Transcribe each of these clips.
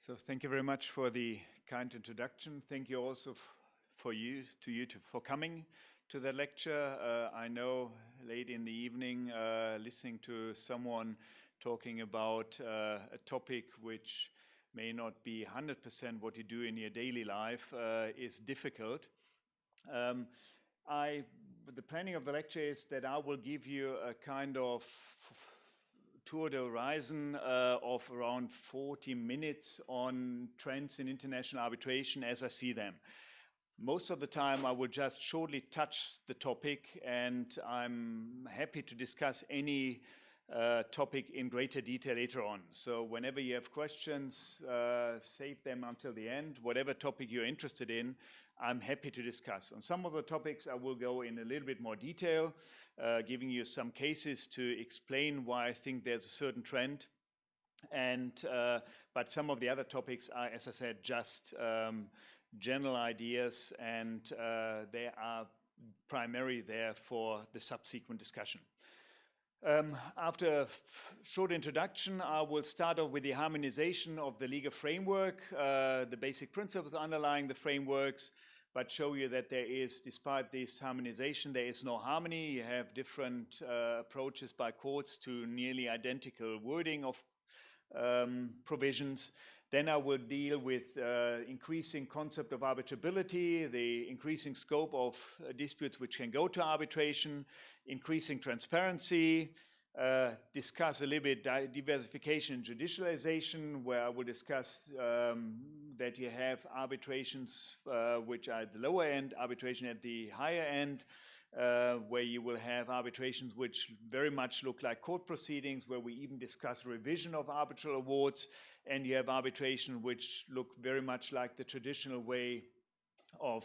So thank you very much for the kind introduction. Thank you also for coming to the lecture. I know late in the evening, listening to someone talking about a topic which may not be 100% what you do in your daily life is difficult. The planning of the lecture is that I will give you a kind of tour de horizon of around 40 minutes on trends in international arbitration as I see them. Most of the time I will just shortly touch the topic, and I'm happy to discuss any topic in greater detail later on. So whenever you have questions, save them until the end. Whatever topic you're interested in, I'm happy to discuss. On some of the topics I will go in a little bit more detail, giving you some cases to explain why I think there's a certain trend. But some of the other topics are, as I said, just general ideas, and they are primarily there for the subsequent discussion. After a short introduction, I will start off with the harmonization of the legal framework, the basic principles underlying the frameworks, but show you that there is, despite this harmonization, there is no harmony. You have different approaches by courts to nearly identical wording of provisions. Then I will deal with increasing concept of arbitrability, the increasing scope of disputes which can go to arbitration, increasing transparency, discuss a little bit diversification and judicialization, where I will discuss that you have arbitrations which are at the lower end, arbitration at the higher end, where you will have arbitrations which very much look like court proceedings, where we even discuss revision of arbitral awards, and you have arbitration which look very much like the traditional way of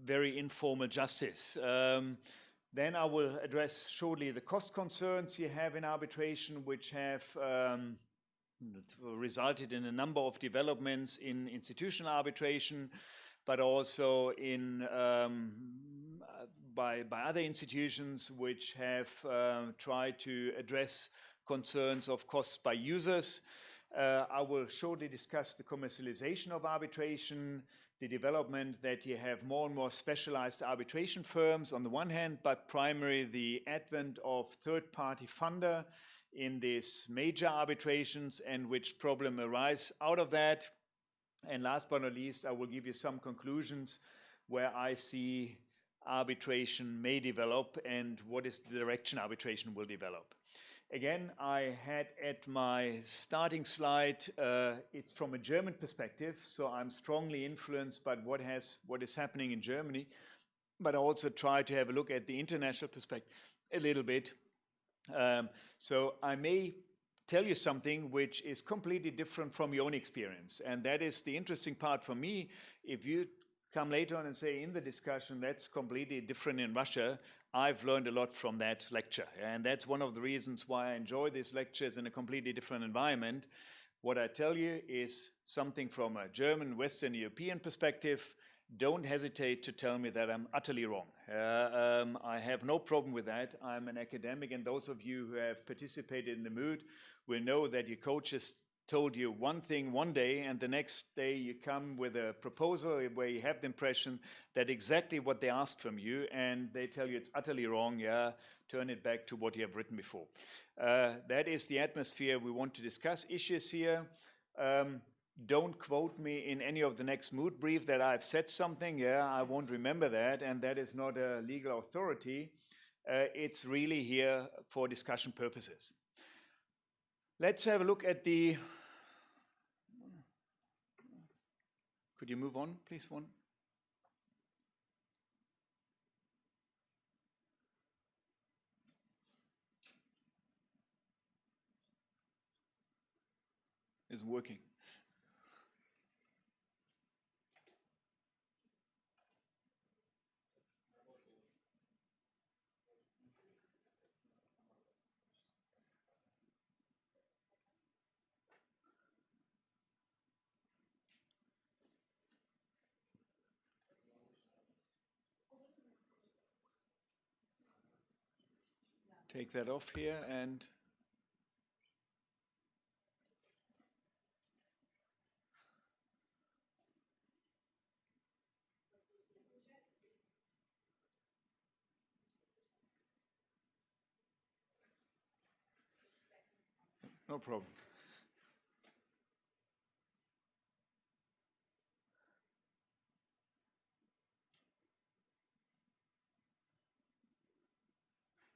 very informal justice. Then I will address shortly the cost concerns you have in arbitration, which have resulted in a number of developments in institutional arbitration, but also in by other institutions which have tried to address concerns of costs by users. I will shortly discuss the commercialization of arbitration, the development that you have more and more specialized arbitration firms on the one hand, but primarily the advent of third-party funder in these major arbitrations and which problem arise out of that. And last but not least, I will give you some conclusions where I see arbitration may develop and what is the direction arbitration will develop. Again, I had at my starting slide, it's from a German perspective, so I'm strongly influenced by what is happening in Germany, but I also try to have a look at the international perspective a little bit. So I may tell you something which is completely different from your own experience, and that is the interesting part for me. If you come later on and say in the discussion that's completely different in Russia, I've learned a lot from that lecture, and that's one of the reasons why I enjoy these lectures in a completely different environment. What I tell you is something from a German, Western European perspective. Don't hesitate to tell me that I'm utterly wrong. I have no problem with that. I'm an academic, and those of you who have participated in the mood will know that your coaches told you one thing one day, and the next day you come with a proposal where you have the impression that exactly what they asked from you, and they tell you it's utterly wrong. Yeah, turn it back to what you have written before. That is the atmosphere we want to discuss issues here. Don't quote me in any of the next mood brief that I've said something. Yeah, I won't remember that, and that is not a legal authority. It's really here for discussion purposes. Let's have a look at the... Could you move on, please, one? It's working. Take that off here and No problem.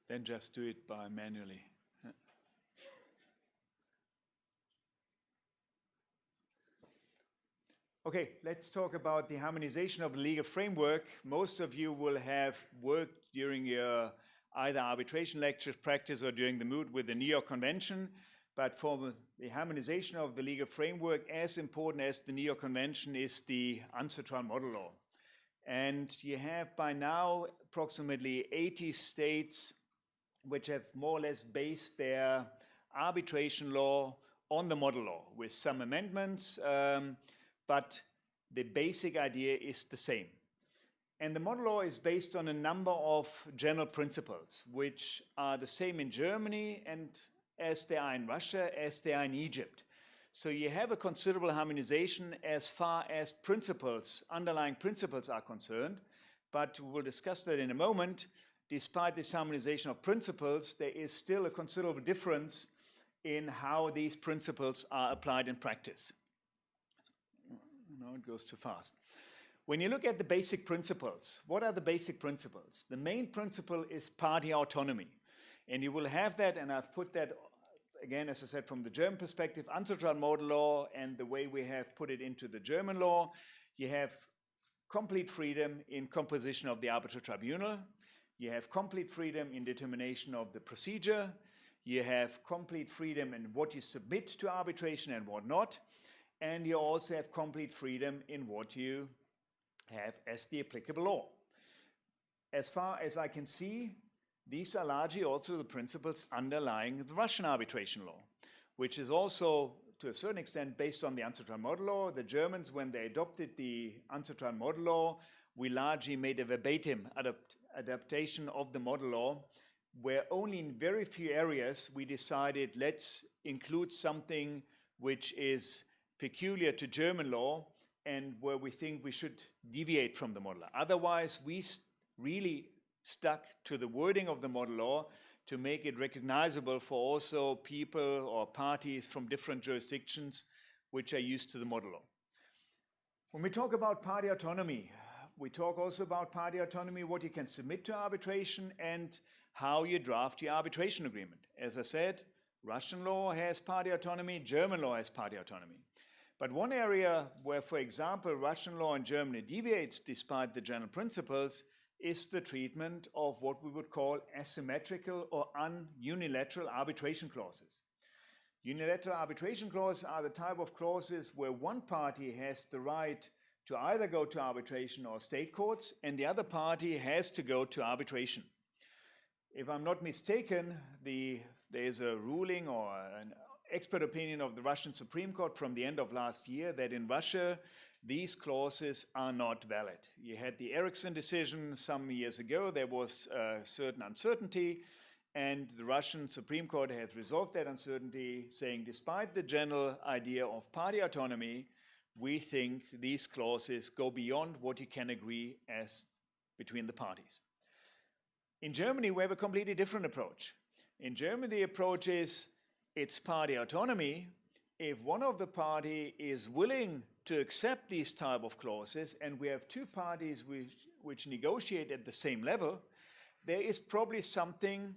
Then just do it by manually. Okay, let's talk about the harmonization of the legal framework. Most of you will have worked during your either arbitration lectures, practice, or during the mood with the New York Convention. But for the harmonization of the legal framework, as important as the New York Convention is the ancestral model law. And you have by now approximately 80 states which have more or less based their arbitration law on the model law with some amendments, but the basic idea is the same. And the model law is based on a number of general principles, which are the same in Germany and as they are in Russia, as they are in Egypt. So you have a considerable harmonization as far as principles, underlying principles are concerned, but we'll discuss that in a moment. Despite this harmonization of principles, there is still a considerable difference in how these principles are applied in practice. No, it goes too fast. When you look at the basic principles, what are the basic principles? The main principle is party autonomy. And you will have that, and I've put that, again, as I said, from the German perspective, ancestral model law, and the way we have put it into the German law. You have complete freedom in composition of the arbitral tribunal. You have complete freedom in determination of the procedure. You have complete freedom in what you submit to arbitration and what not. And you also have complete freedom in what you have as the applicable law. As far as I can see, these are largely also the principles underlying the Russian arbitration law, which is also, to a certain extent, based on the ancestral model law. The Germans, when they adopted the ancestral model law, we largely made a verbatim adaptation of the model law, where only in very few areas we decided let's include something which is peculiar to German law and where we think we should deviate from the model. Otherwise, we really stuck to the wording of the model law to make it recognizable for also people or parties from different jurisdictions which are used to the model law. When we talk about party autonomy, we talk also about party autonomy, what you can submit to arbitration and how you draft your arbitration agreement. As I said, Russian law has party autonomy, German law has party autonomy. But one area where, for example, Russian law and Germany deviates despite the general principles is the treatment of what we would call asymmetrical or unilateral arbitration clauses. Unilateral arbitration clauses are the type of clauses where one party has the right to either go to arbitration or state courts, and the other party has to go to arbitration. If I'm not mistaken, there's a ruling or an expert opinion of the Russian Supreme Court from the end of last year that in Russia, these clauses are not valid. You had the Ericsson decision some years ago. There was a certain uncertainty, and the Russian Supreme Court has resolved that uncertainty, saying despite the general idea of party autonomy, we think these clauses go beyond what you can agree as between the parties. In Germany, we have a completely different approach. In Germany, the approach is it's party autonomy. If one of the party is willing to accept these type of clauses, and we have two parties which negotiate at the same level, there is probably something,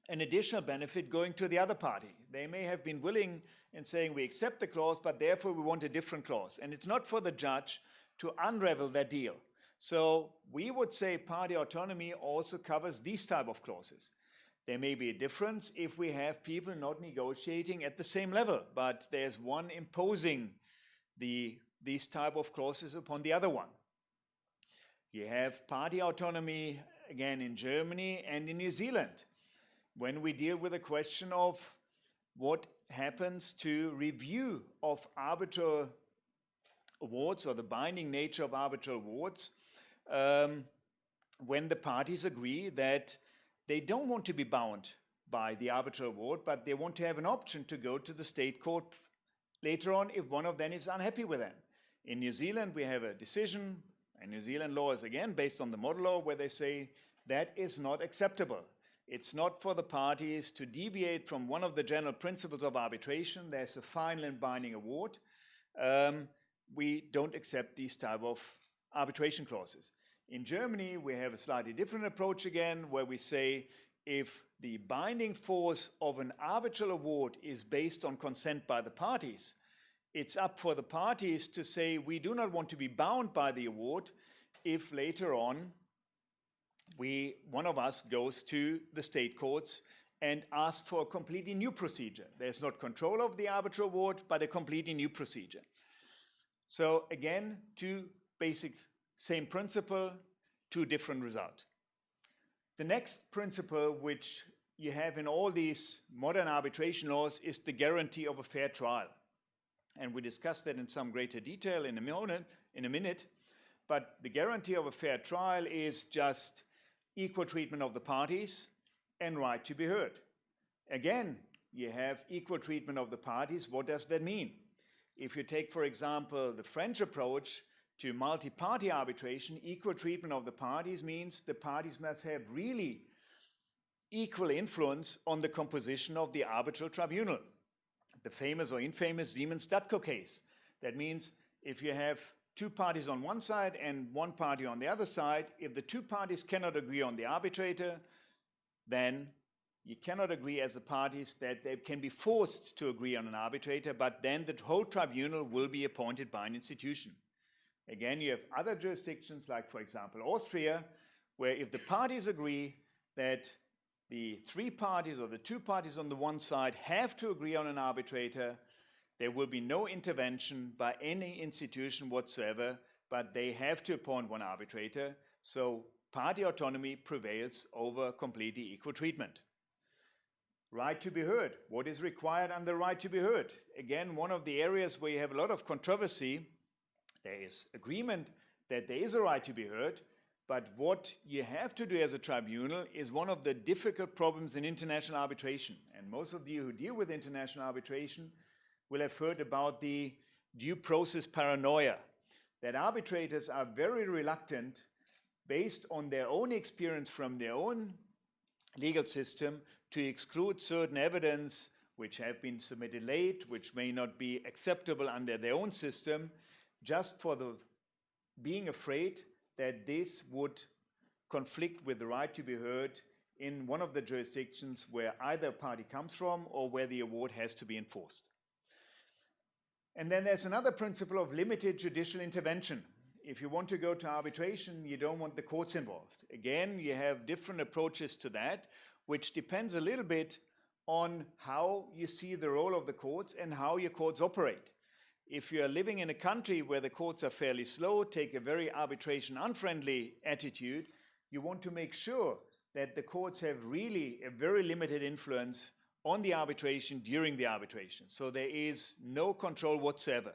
an additional benefit going to the other party. They may have been willing in saying we accept the clause, but therefore we want a different clause. And it's not for the judge to unravel that deal. So we would say party autonomy also covers these type of clauses. There may be a difference if we have people not negotiating at the same level, but there's one imposing these type of clauses upon the other one. You have party autonomy, again, in Germany and in New Zealand, when we deal with the question of what happens to review of arbitral awards or the binding nature of arbitral awards, when the parties agree that they don't want to be bound by the arbitral award, but they want to have an option to go to the state court later on if one of them is unhappy with them. In New Zealand, we have a decision, and New Zealand law is again based on the model law, where they say that is not acceptable. It's not for the parties to deviate from one of the general principles of arbitration. There's a final and binding award. We don't accept these type of arbitration clauses. In Germany, we have a slightly different approach again, where we say if the binding force of an arbitral award is based on consent by the parties, it's up for the parties to say we do not want to be bound by the award if later on one of us goes to the state courts and asks for a completely new procedure. There's not control of the arbitral award, but a completely new procedure. So again, two basic, same principle, two different results. The next principle which you have in all these modern arbitration laws is the guarantee of a fair trial. And we discussed that in some greater detail in a minute. But the guarantee of a fair trial is just equal treatment of the parties and right to be heard. Again, you have equal treatment of the parties. What does that mean? If you take, for example, the French approach to multi-party arbitration, equal treatment of the parties means the parties must have really equal influence on the composition of the arbitral tribunal. The famous or infamous Siemens-Statco case. That means if you have two parties on one side and one party on the other side, if the two parties cannot agree on the arbitrator, then you cannot agree as the parties that they can be forced to agree on an arbitrator, but then the whole tribunal will be appointed by an institution. Again, you have other jurisdictions like, for example, Austria, where if the parties agree that the three parties or the two parties on the one side have to agree on an arbitrator, there will be no intervention by any institution whatsoever, but they have to appoint one arbitrator. So party autonomy prevails over completely equal treatment. Right to be heard. What is required under right to be heard? Again, one of the areas where you have a lot of controversy. There is agreement that there is a right to be heard, but what you have to do as a tribunal is one of the difficult problems in international arbitration. And most of you who deal with international arbitration will have heard about the due process paranoia, that arbitrators are very reluctant, based on their own experience from their own legal system, to exclude certain evidence which have been submitted late, which may not be acceptable under their own system, just for the being afraid that this would conflict with the right to be heard in one of the jurisdictions where either party comes from or where the award has to be enforced. And then there's another principle of limited judicial intervention. If you want to go to arbitration, you don't want the courts involved. Again, you have different approaches to that, which depends a little bit on how you see the role of the courts and how your courts operate. If you are living in a country where the courts are fairly slow, take a very arbitration-unfriendly attitude, you want to make sure that the courts have really a very limited influence on the arbitration during the arbitration. So there is no control whatsoever.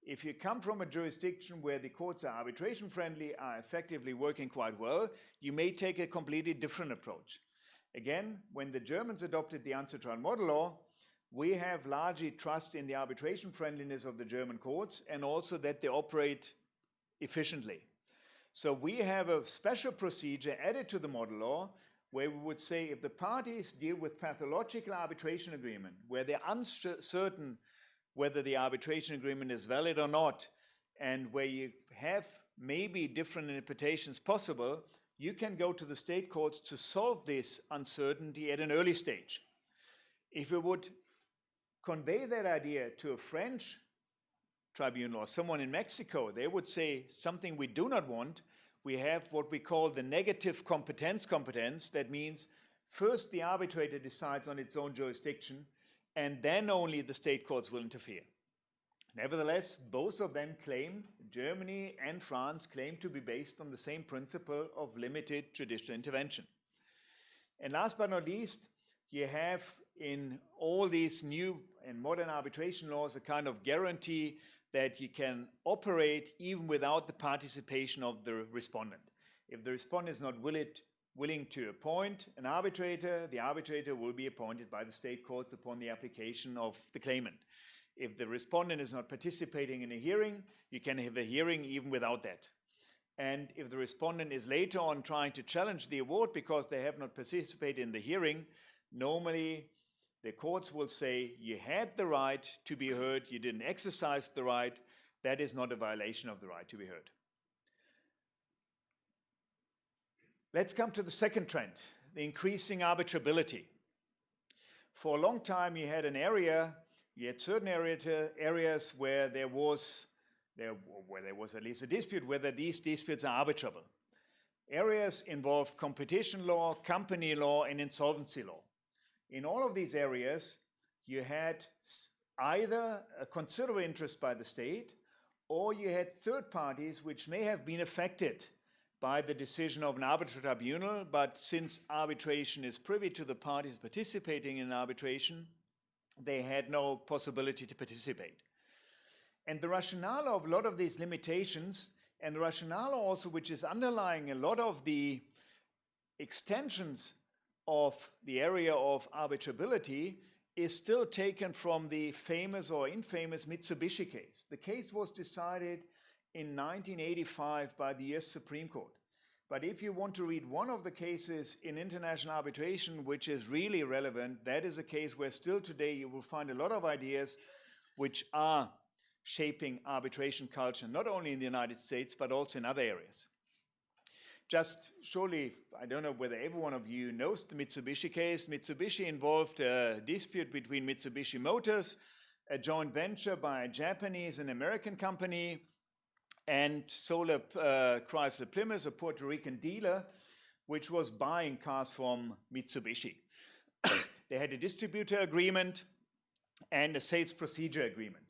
If you come from a jurisdiction where the courts are arbitration-friendly, are effectively working quite well, you may take a completely different approach. Again, when the Germans adopted the Untitled model law, we have largely trust in the arbitration friendliness of the German courts and also that they operate efficiently. So we have a special procedure added to the model law where we would say if the parties deal with pathological arbitration agreement, where they're uncertain whether the arbitration agreement is valid or not, and where you have maybe different interpretations possible, you can go to the state courts to solve this uncertainty at an early stage. If we would convey that idea to a French tribunal or someone in Mexico, they would say something we do not want. We have what we call the negative competence. That means first the arbitrator decides on its own jurisdiction and then only the state courts will interfere. Nevertheless, both of them claim, Germany and France claim to be based on the same principle of limited judicial intervention. And last but not least, you have in all these new and modern arbitration laws a kind of guarantee that you can operate even without the participation of the respondent. If the respondent is not willing to appoint an arbitrator, the arbitrator will be appointed by the state courts upon the application of the claimant. If the respondent is not participating in a hearing, you can have a hearing even without that. And if the respondent is later on trying to challenge the award because they have not participated in the hearing, normally the courts will say, you had the right to be heard, you didn't exercise the right, that is not a violation of the right to be heard. Let's come to the second trend, the increasing arbitrability. For a long time you had certain areas where there was at least a dispute whether these disputes are arbitrable. Areas involved competition law, company law, and insolvency law. In all of these areas, you had either a considerable interest by the state, or you had third parties which may have been affected by the decision of an arbitral tribunal, but since arbitration is privy to the parties participating in arbitration, they had no possibility to participate. And the rationale of a lot of these limitations, and the rationale also which is underlying a lot of the extensions of the area of arbitrability, is still taken from the famous or infamous Mitsubishi case. The case was decided in 1985 by the US Supreme Court. But if you want to read one of the cases in international arbitration which is really relevant, that is a case where still today you will find a lot of ideas which are shaping arbitration culture, not only in the United States, but also in other areas. Just surely, I don't know whether every one of you knows the Mitsubishi case. Mitsubishi involved a dispute between Mitsubishi Motors, a joint venture by a Japanese and American company, and Solar Chrysler Plymouth, a Puerto Rican dealer, which was buying cars from Mitsubishi. They had a distributor agreement and a sales procedure agreement.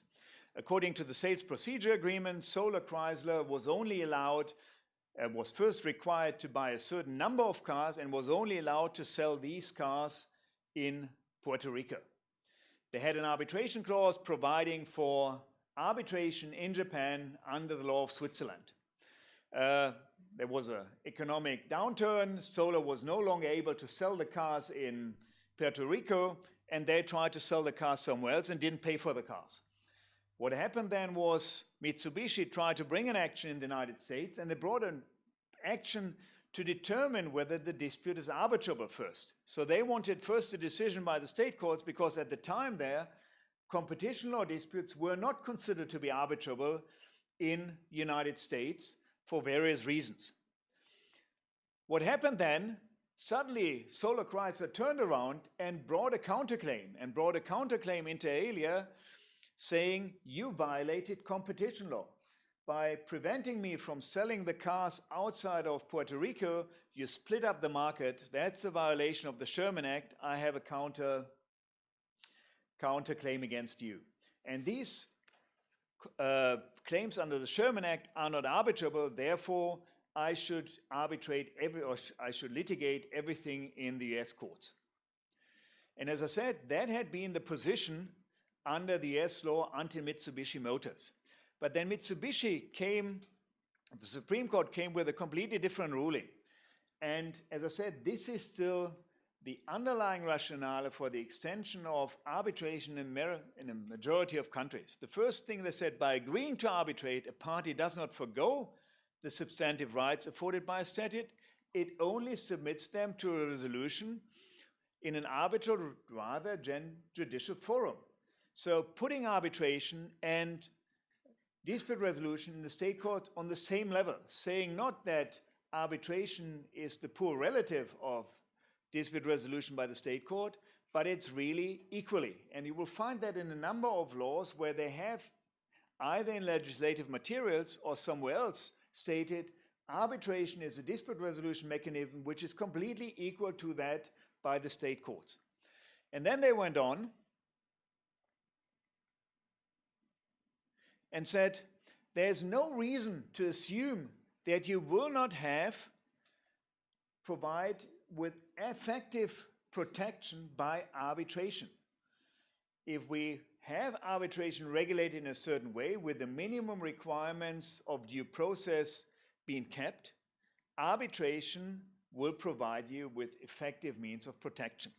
According to the sales procedure agreement, Solar Chrysler was only allowed, was first required to buy a certain number of cars and was only allowed to sell these cars in Puerto Rico. They had an arbitration clause providing for arbitration in Japan under the law of Switzerland. There was an economic downturn. Solar was no longer able to sell the cars in Puerto Rico, and they tried to sell the cars somewhere else and didn't pay for the cars. What happened then was Mitsubishi tried to bring an action in the United States, and they brought an action to determine whether the dispute is arbitrable first. So they wanted first a decision by the state courts, because at the time there, competition law disputes were not considered to be arbitrable in the United States for various reasons. What happened then, suddenly Solar Chrysler turned around and brought a counterclaim inter alia, saying, you violated competition law. By preventing me from selling the cars outside of Puerto Rico, you split up the market. That's a violation of the Sherman Act. I have a counterclaim against you. And these claims under the Sherman Act are not arbitrable. Therefore, I should litigate everything in the US courts. And as I said, that had been the position under the US law until Mitsubishi Motors. But then Mitsubishi came, the Supreme Court came with a completely different ruling. And as I said, this is still the underlying rationale for the extension of arbitration in a majority of countries. The first thing they said, by agreeing to arbitrate, a party does not forgo the substantive rights afforded by a statute. It only submits them to a resolution in an arbitral rather than judicial forum. So putting arbitration and dispute resolution in the state court on the same level, saying not that arbitration is the poor relative of dispute resolution by the state court, but it's really equally. And you will find that in a number of laws where they have, either in legislative materials or somewhere else, stated arbitration is a dispute resolution mechanism which is completely equal to that by the state courts. And then they went on and said, there's no reason to assume that you will not provide with effective protection by arbitration. If we have arbitration regulated in a certain way with the minimum requirements of due process being kept, arbitration will provide you with effective means of protection.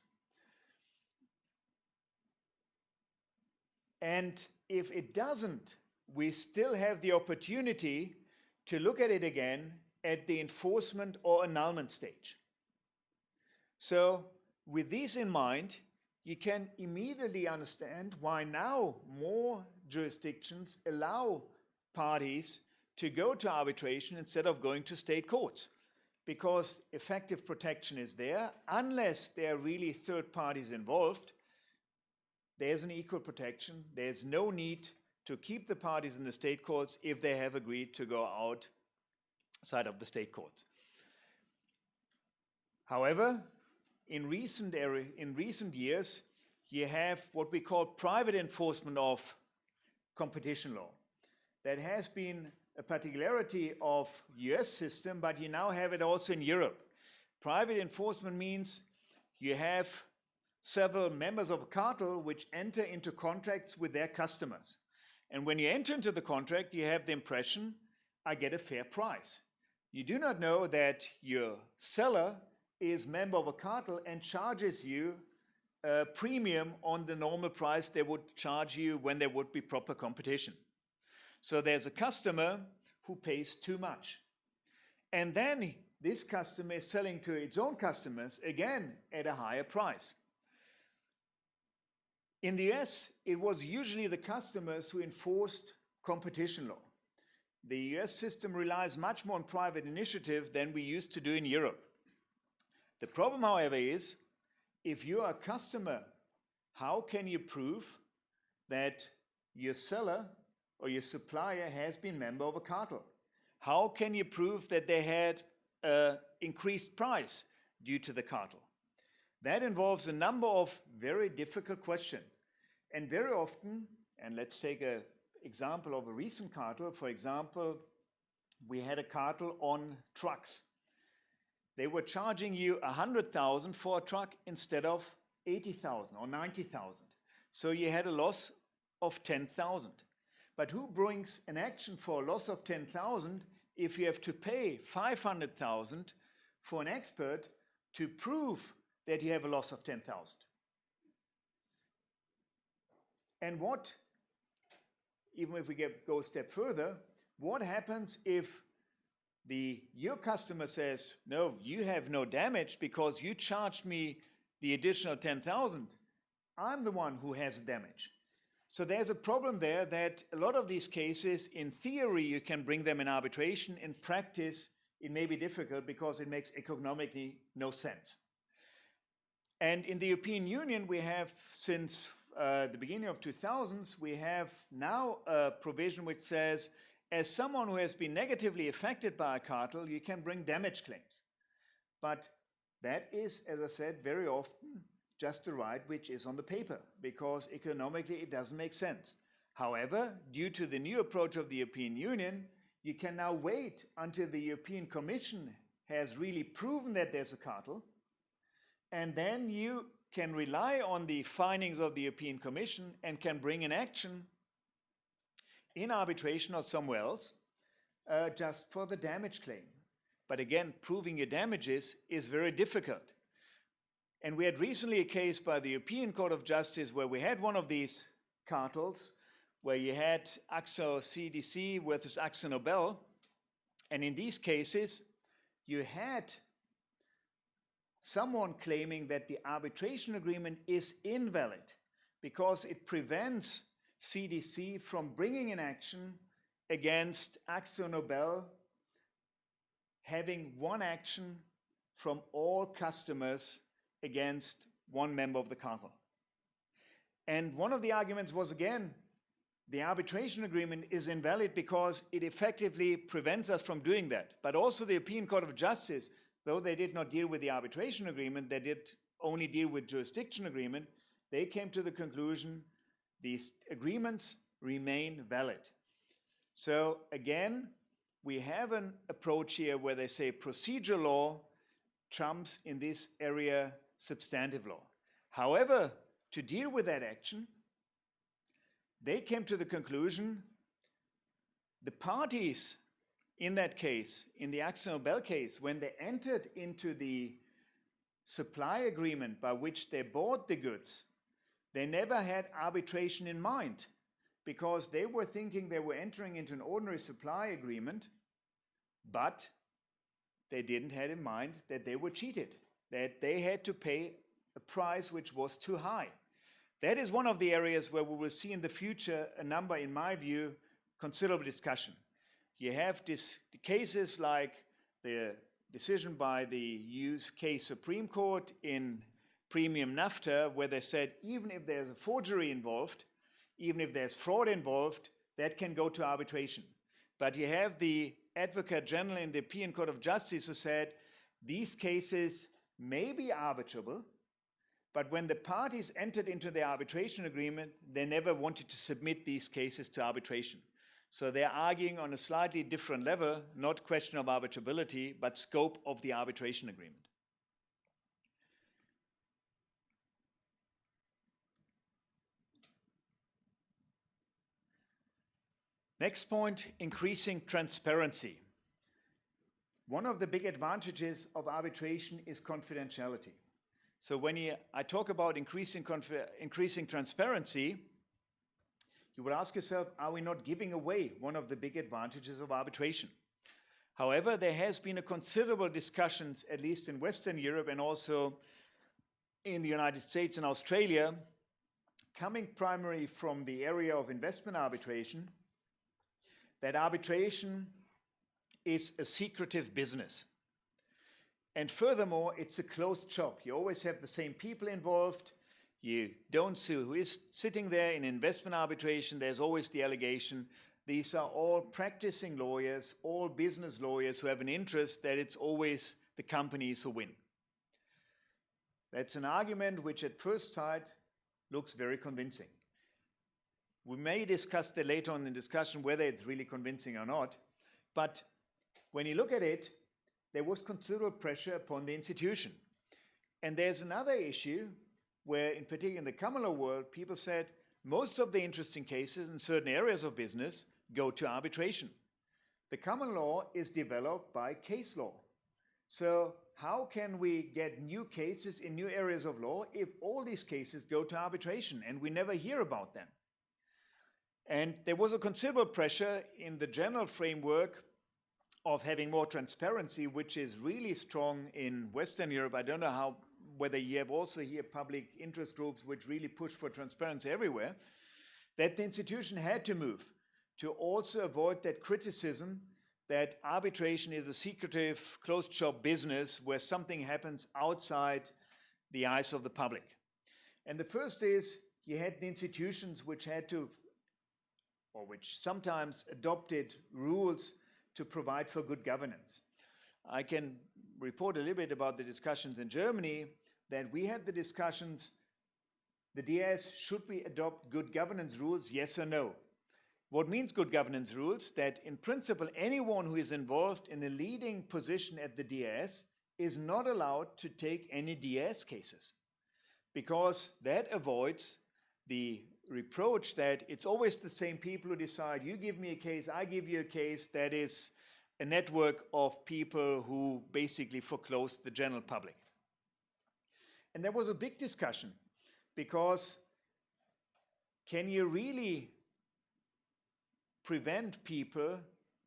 And if it doesn't, we still have the opportunity to look at it again at the enforcement or annulment stage. So with this in mind, you can immediately understand why now more jurisdictions allow parties to go to arbitration instead of going to state courts, because effective protection is there. Unless there are really third parties involved, there's an equal protection. There's no need to keep the parties in the state courts if they have agreed to go outside of the state courts. However, in recent years, you have what we call private enforcement of competition law. That has been a particularity of US system, but you now have it also in Europe. Private enforcement means you have several members of a cartel which enter into contracts with their customers. And when you enter into the contract, you have the impression, I get a fair price. You do not know that your seller is member of a cartel and charges you a premium on the normal price they would charge you when there would be proper competition. So there's a customer who pays too much. And then this customer is selling to its own customers, again, at a higher price. In the US, it was usually the customers who enforced competition law. The US system relies much more on private initiative than we used to do in Europe. The problem, however, is if you are a customer, how can you prove that your seller or your supplier has been member of a cartel? How can you prove that they had increased price due to the cartel? That involves a number of very difficult questions. And very often, and let's take an example of a recent cartel. For example, we had a cartel on trucks. They were charging you $100,000 for a truck instead of $80,000 or $90,000. So you had a loss of $10,000. But who brings an action for a loss of $10,000 if you have to pay $500,000 for an expert to prove that you have a loss of $10,000? And what, even if we go a step further, what happens if your customer says, no, you have no damage because you charged me the additional $10,000. I'm the one who has damage. So there's a problem there that a lot of these cases, in theory, you can bring them in arbitration. In practice, it may be difficult because it makes economically no sense. And in the European Union, we have, since the beginning of 2000s, we have now a provision which says, as someone who has been negatively affected by a cartel, you can bring damage claims. But that is, as I said, very often just a right which is on the paper, because economically it doesn't make sense. However, due to the new approach of the European Union, you can now wait until the European Commission has really proven that there's a cartel, and then you can rely on the findings of the European Commission and can bring an action in arbitration or somewhere else just for the damage claim. But again, proving your damages is very difficult. And we had recently a case by the European Court of Justice where we had one of these cartels, where you had Axo CDC versus Axo Nobel. And in these cases, you had someone claiming that the arbitration agreement is invalid because it prevents CDC from bringing an action against Axo Nobel, having one action from all customers against one member of the cartel. And one of the arguments was, again, the arbitration agreement is invalid because it effectively prevents us from doing that. But also the European Court of Justice, though they did not deal with the arbitration agreement, they did only deal with jurisdiction agreement, they came to the conclusion these agreements remain valid. So again, we have an approach here where they say procedural law trumps in this area substantive law. However, to deal with that action, they came to the conclusion the parties in that case, in the Axo Nobel case, when they entered into the supply agreement by which they bought the goods, they never had arbitration in mind because they were thinking they were entering into an ordinary supply agreement But they didn't have in mind that they were cheated, that they had to pay a price which was too high. That is one of the areas where we will see in the future a number, in my view, considerable discussion. You have cases like the decision by the UK Supreme Court in premium NAFTA, where they said even if there's a forgery involved, even if there's fraud involved, that can go to arbitration. But you have the Advocate General in the European Court of Justice who said these cases may be arbitrable, but when the parties entered into the arbitration agreement, they never wanted to submit these cases to arbitration. So they're arguing on a slightly different level, not question of arbitrability, but scope of the arbitration agreement. Next point, increasing transparency. One of the big advantages of arbitration is confidentiality. So when I talk about increasing transparency, you would ask yourself, are we not giving away one of the big advantages of arbitration? However, there has been a considerable discussions, at least in Western Europe and also in the United States and Australia, coming primarily from the area of investment arbitration, that arbitration is a secretive business. And furthermore, it's a closed shop. You always have the same people involved. You don't see who is sitting there in investment arbitration. There's always the allegation. These are all practicing lawyers, all business lawyers who have an interest that it's always the companies who win. That's an argument which at first sight looks very convincing. We may discuss that later on in the discussion whether it's really convincing or not, but when you look at it, there was considerable pressure upon the institution. And there's another issue where, in particular in the common law world, people said most of the interesting cases in certain areas of business go to arbitration. The common law is developed by case law. So how can we get new cases in new areas of law if all these cases go to arbitration and we never hear about them? And there was a considerable pressure in the general framework of having more transparency, which is really strong in Western Europe. I don't know whether you have also here public interest groups which really push for transparency everywhere, that the institution had to move to also avoid that criticism that arbitration is a secretive, closed shop business where something happens outside the eyes of the public. And the first is you had the institutions which had to, or which sometimes adopted rules to provide for good governance. I can report a little bit about the discussions in Germany, that we had the discussions, the DS, should we adopt good governance rules, yes or no? What means good governance rules? That in principle, anyone who is involved in a leading position at the DS is not allowed to take any DS cases, because that avoids the reproach that it's always the same people who decide, you give me a case, I give you a case, that is a network of people who basically foreclose the general public. And there was a big discussion, because can you really prevent people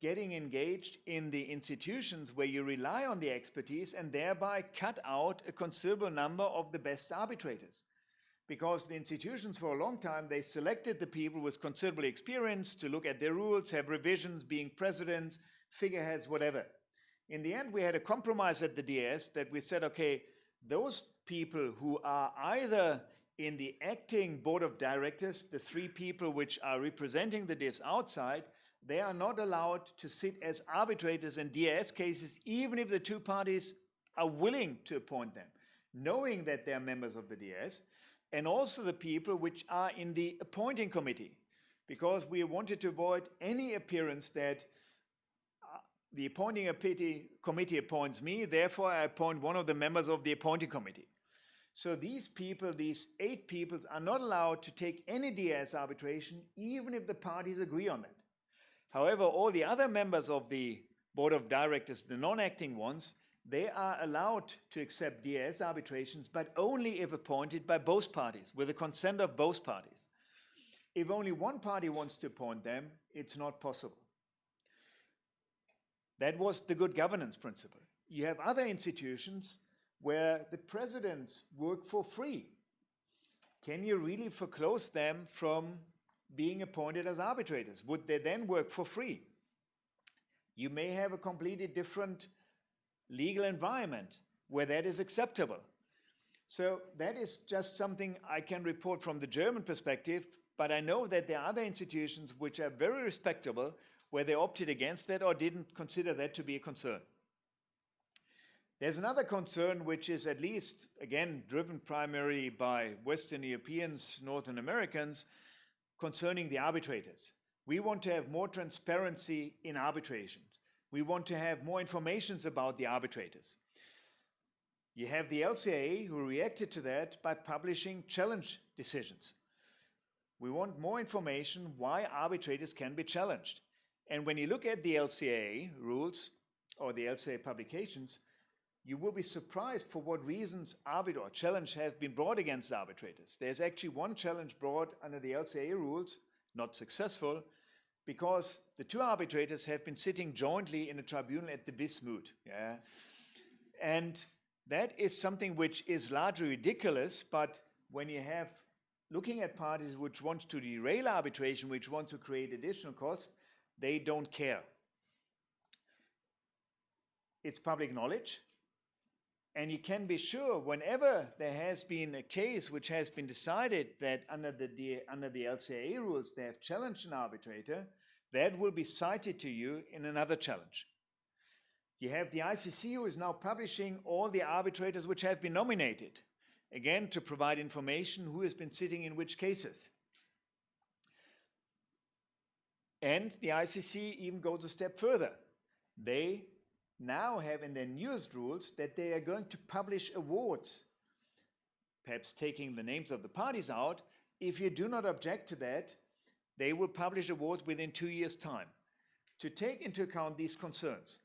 getting engaged in the institutions where you rely on the expertise and thereby cut out a considerable number of the best arbitrators? Because the institutions for a long time, they selected the people with considerable experience to look at their rules, have revisions, being presidents, figureheads, whatever. In the end, we had a compromise at the DS that we said, okay, those people who are either in the acting board of directors, the three people which are representing the DS outside, they are not allowed to sit as arbitrators in DS cases, even if the two parties are willing to appoint them, knowing that they are members of the DS. And also the people which are in the appointing committee, because we wanted to avoid any appearance that the appointing committee appoints me, therefore I appoint one of the members of the appointing committee. So these people, these 8 people, are not allowed to take any DS arbitration, even if the parties agree on that. However, all the other members of the board of directors, the non-acting ones, they are allowed to accept DS arbitrations, but only if appointed by both parties, with the consent of both parties. If only one party wants to appoint them, it's not possible. That was the good governance principle. You have other institutions where the presidents work for free. Can you really foreclose them from being appointed as arbitrators? Would they then work for free? You may have a completely different legal environment where that is acceptable. So that is just something I can report from the German perspective, but I know that there are other institutions which are very respectable where they opted against that or didn't consider that to be a concern. There's another concern which is at least, again, driven primarily by Western Europeans, Northern Americans, concerning the arbitrators. We want to have more transparency in arbitration. We want to have more information about the arbitrators. You have the LCA who reacted to that by publishing challenge decisions. We want more information why arbitrators can be challenged. And when you look at the LCA rules or the LCA publications, you will be surprised for what reasons challenge have been brought against arbitrators. There's actually one challenge brought under the LCA rules, not successful, because the two arbitrators have been sitting jointly in a tribunal at the Bismuth. Yeah? And that is something which is largely ridiculous, but when you have looking at parties which want to derail arbitration, which want to create additional costs, they don't care. It's public knowledge. And you can be sure whenever there has been a case which has been decided that under the LCA rules they have challenged an arbitrator, that will be cited to you in another challenge. You have the ICC who is now publishing all the arbitrators which have been nominated, again to provide information who has been sitting in which cases. And the ICC even goes a step further. They now have in their newest rules that they are going to publish awards, perhaps taking the names of the parties out. If you do not object to that, they will publish awards within 2 years' time to take into account these concerns.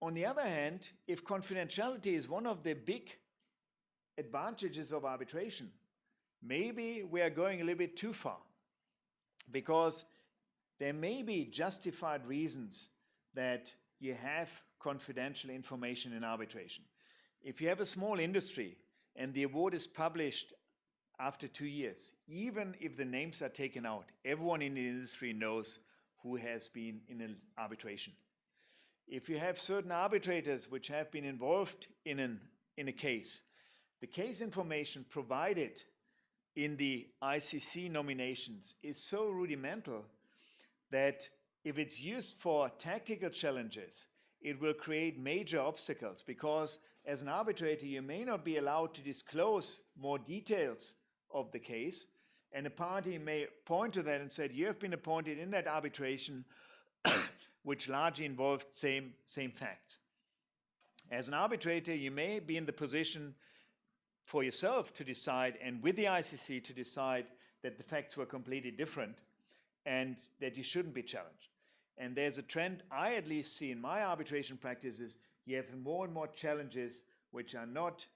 On the other hand, if confidentiality is one of the big advantages of arbitration, maybe we are going a little bit too far, because there may be justified reasons that you have confidential information in arbitration. If you have a small industry and the award is published after 2 years, even if the names are taken out, everyone in the industry knows who has been in an arbitration. If you have certain arbitrators which have been involved in a case, the case information provided in the ICC nominations is so rudimental that if it's used for tactical challenges, it will create major obstacles, because as an arbitrator, you may not be allowed to disclose more details of the case, and a party may point to that and say, you have been appointed in that arbitration which largely involved same facts. As an arbitrator, you may be in the position for yourself to decide, and with the ICC to decide that the facts were completely different and that you shouldn't be challenged. And there's a trend I at least see in my arbitration practices. You have more and more challenges which are not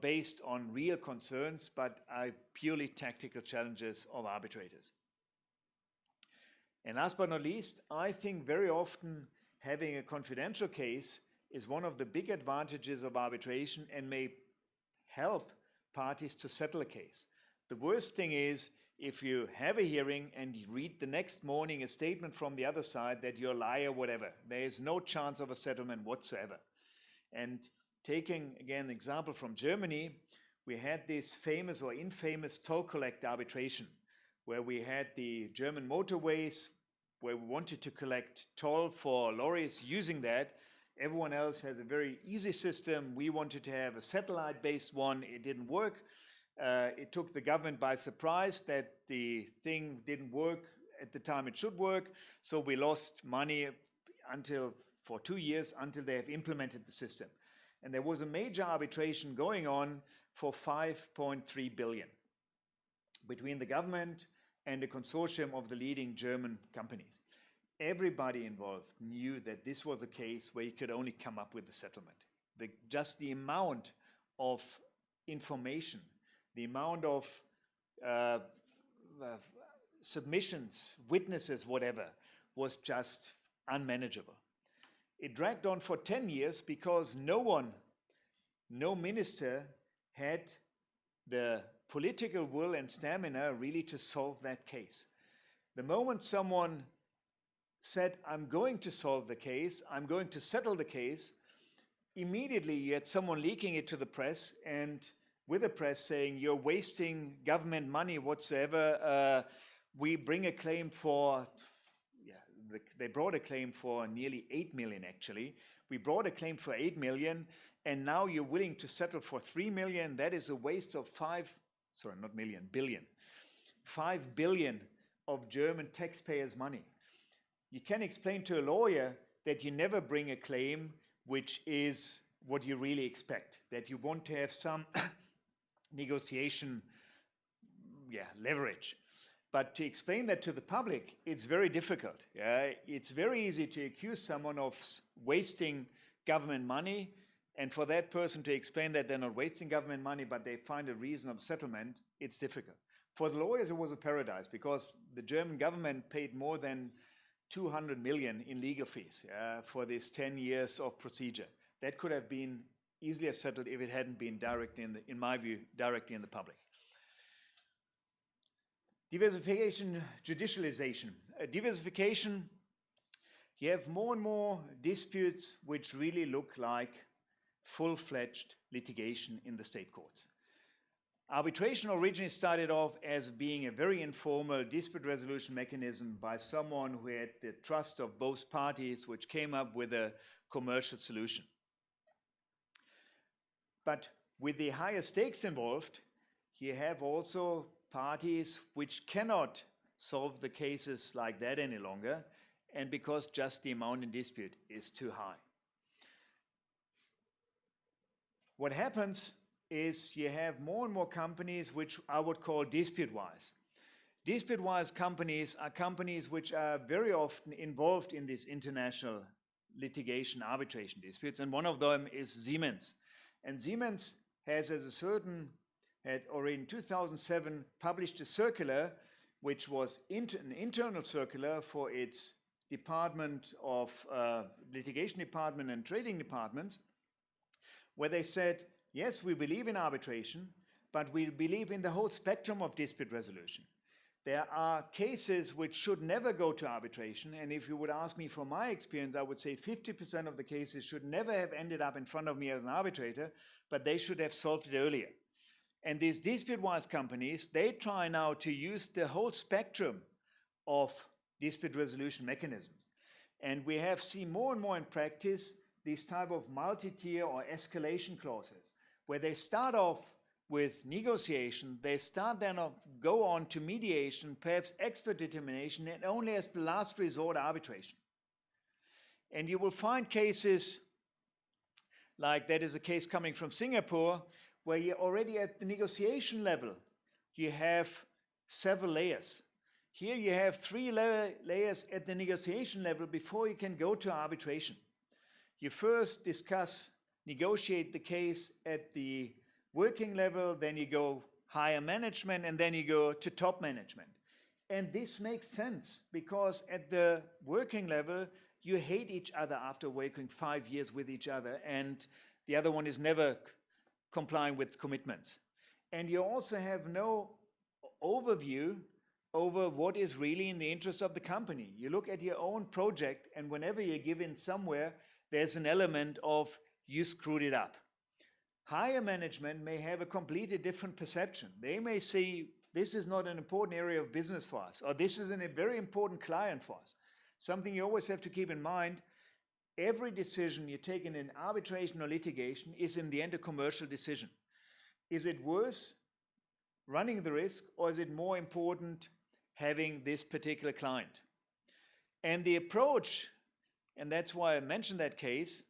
based on real concerns, but are purely tactical challenges of arbitrators. And last but not least, I think very often having a confidential case is one of the big advantages of arbitration and may help parties to settle a case. The worst thing is if you have a hearing and you read the next morning a statement from the other side that you're a liar, whatever. There is no chance of a settlement whatsoever. And taking, again, an example from Germany, we had this famous or infamous toll collect arbitration, where we had the German motorways, where we wanted to collect toll for lorries using that. Everyone else has a very easy system. We wanted to have a satellite-based one. It didn't work. It took the government by surprise that the thing didn't work at the time it should work. So we lost money for 2 years until they have implemented the system. And there was a major arbitration going on for 5.3 billion between the government and a consortium of the leading German companies. Everybody involved knew that this was a case where you could only come up with a settlement. Just the amount of information, the amount of submissions, witnesses, whatever, was just unmanageable. It dragged on for 10 years because no minister had the political will and stamina really to solve that case. The moment someone said, I'm going to solve the case, I'm going to settle the case, immediately you had someone leaking it to the press, and with the press saying, you're wasting government money whatsoever. We bring a claim for, they brought a claim for nearly 8 million actually. We brought a claim for 8 million, and now you're willing to settle for 3 million. That is a waste of 5 billion of German taxpayers' money. You can explain to a lawyer that you never bring a claim which is what you really expect, that you want to have some negotiation leverage. But to explain that to the public, it's very difficult. It's very easy to accuse someone of wasting government money, and for that person to explain that they're not wasting government money, but they find a reason of settlement, it's difficult. For the lawyers, it was a paradise, because the German government paid more than 200 million in legal fees for this 10 years of procedure. That could have been easily settled if it hadn't been directly, in my view, directly in the public. Diversification, judicialization. Diversification, you have more and more disputes which really look like full-fledged litigation in the state courts. Arbitration originally started off as being a very informal dispute resolution mechanism by someone who had the trust of both parties, which came up with a commercial solution. But with the higher stakes involved, you have also parties which cannot solve the cases like that any longer, and because just the amount in dispute is too high. What happens is you have more and more companies which I would call dispute-wise. Dispute-wise companies are companies which are very often involved in these international litigation arbitration disputes, and one of them is Siemens. And Siemens has, had already in 2007 published a circular, which was an internal circular for its department of litigation department and trading departments, where they said, yes, we believe in arbitration, but we believe in the whole spectrum of dispute resolution. There are cases which should never go to arbitration, and if you would ask me from my experience, I would say 50% of the cases should never have ended up in front of me as an arbitrator, but they should have solved it earlier. And these dispute-wise companies, they try now to use the whole spectrum of dispute resolution mechanisms. And we have seen more and more in practice these type of multi-tier or escalation clauses, where they start off with negotiation, they start then go on to mediation, perhaps expert determination, and only as the last resort arbitration. And you will find cases like that is a case coming from Singapore, where you're already at the negotiation level, you have several layers. Here you have 3 layers at the negotiation level before you can go to arbitration. You first negotiate the case at the working level, then you go higher management, and then you go to top management. And this makes sense, because at the working level, you hate each other after working 5 years with each other, and the other one is never complying with commitments. And you also have no overview over what is really in the interest of the company. You look at your own project, and whenever you give in somewhere, there's an element of you screwed it up. Higher management may have a completely different perception. They may say, this is not an important area of business for us, or this is a very important client for us. Something you always have to keep in mind, every decision you take in an arbitration or litigation is in the end a commercial decision. Is it worth running the risk, or is it more important having this particular client? And the approach, and that's why I mentioned that case,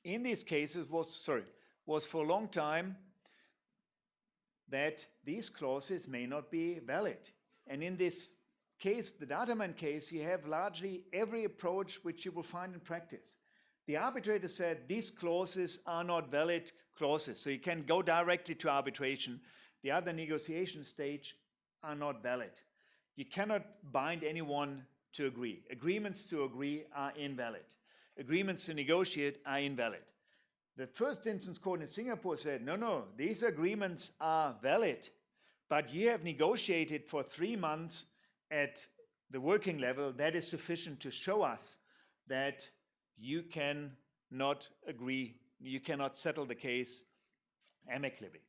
in these cases was for a long time that these clauses may not be valid. And in this case, the Dataman case, you have largely every approach which you will find in practice. The arbitrator said these clauses are not valid clauses, so you can go directly to arbitration. The other negotiation stage are not valid. You cannot bind anyone to agree. Agreements to agree are invalid. Agreements to negotiate are invalid. The first instance court in Singapore said, no, these agreements are valid, but you have negotiated for 3 months at the working level. That is sufficient to show us that you cannot agree, you cannot settle the case amicably.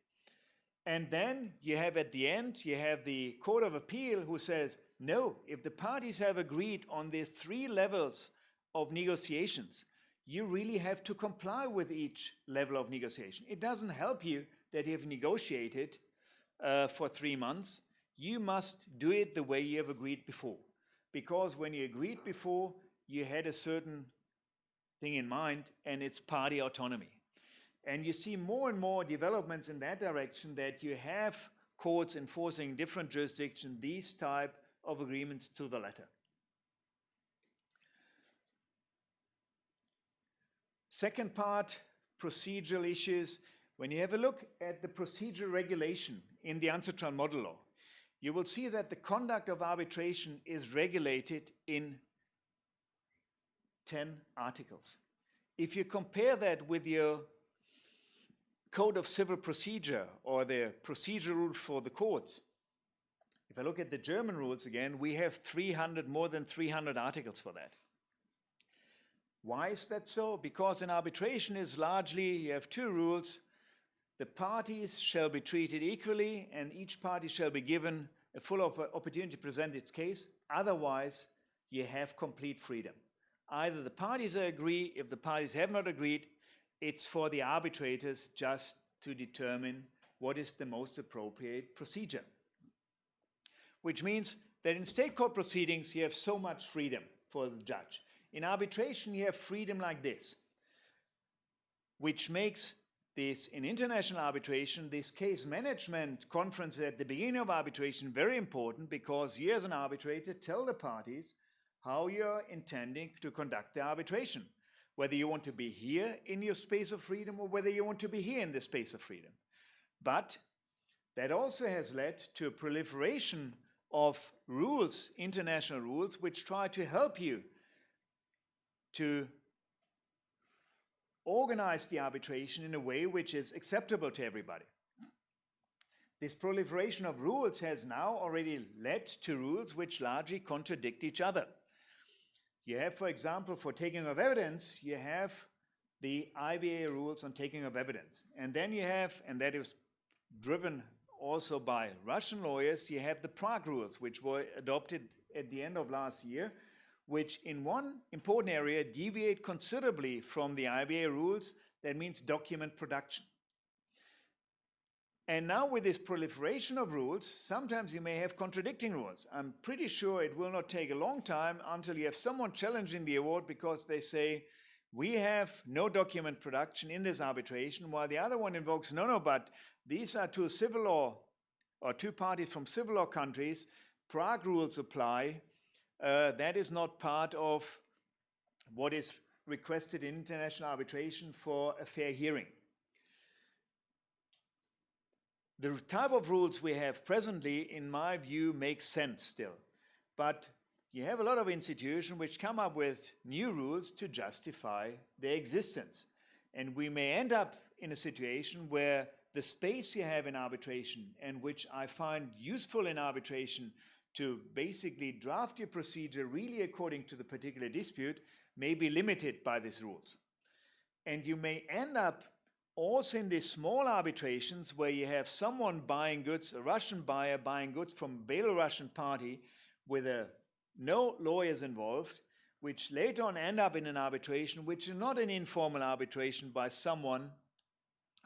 And then you have at the end, you have the Court of Appeal who says, no, if the parties have agreed on these 3 levels of negotiations, you really have to comply with each level of negotiation. It doesn't help you that you have negotiated for 3 months. You must do it the way you have agreed before. Because when you agreed before, you had a certain thing in mind, and it's party autonomy. And you see more and more developments in that direction, that you have courts enforcing different jurisdictions these type of agreements to the letter. Second part, procedural issues. When you have a look at the procedural regulation in the antitrust model law, you will see that the conduct of arbitration is regulated in 10 articles. If you compare that with your Code of Civil Procedure or the procedure rules for the courts, if I look at the German rules again, we have more than 300 articles for that. Why is that so? Because in arbitration is largely, you have 2 rules. The parties shall be treated equally, and each party shall be given a full opportunity to present its case. Otherwise, you have complete freedom. Either the parties agree. If the parties have not agreed, it's for the arbitrators just to determine what is the most appropriate procedure. Which means that in state court proceedings, you have so much freedom for the judge. In arbitration, you have freedom like this, which makes this, in international arbitration, this case management conference at the beginning of arbitration very important, because you as an arbitrator tell the parties how you're intending to conduct the arbitration, whether you want to be here in your space of freedom or whether you want to be here in the space of freedom. But that also has led to a proliferation of rules, international rules, which try to help you to organize the arbitration in a way which is acceptable to everybody. This proliferation of rules has now already led to rules which largely contradict each other. You have, for example, for taking of evidence, you have the IBA rules on taking of evidence. And then you have, and that is driven also by Russian lawyers, you have the Prague rules, which were adopted at the end of last year, which in one important area deviate considerably from the IBA rules. That means document production. And now with this proliferation of rules, sometimes you may have contradicting rules. I'm pretty sure it will not take a long time until you have someone challenging the award because they say, we have no document production in this arbitration, while the other one invokes, no, but these are 2 civil law or 2 parties from civil law countries. Prague rules apply. That is not part of what is requested in international arbitration for a fair hearing. The type of rules we have presently, in my view, makes sense still. But you have a lot of institutions which come up with new rules to justify their existence. And we may end up in a situation where the space you have in arbitration, and which I find useful in arbitration to basically draft your procedure really according to the particular dispute, may be limited by these rules. And you may end up also in these small arbitrations where you have someone buying goods, a Russian buyer buying goods from a Belarusian party with no lawyers involved, which later on end up in an arbitration which is not an informal arbitration by someone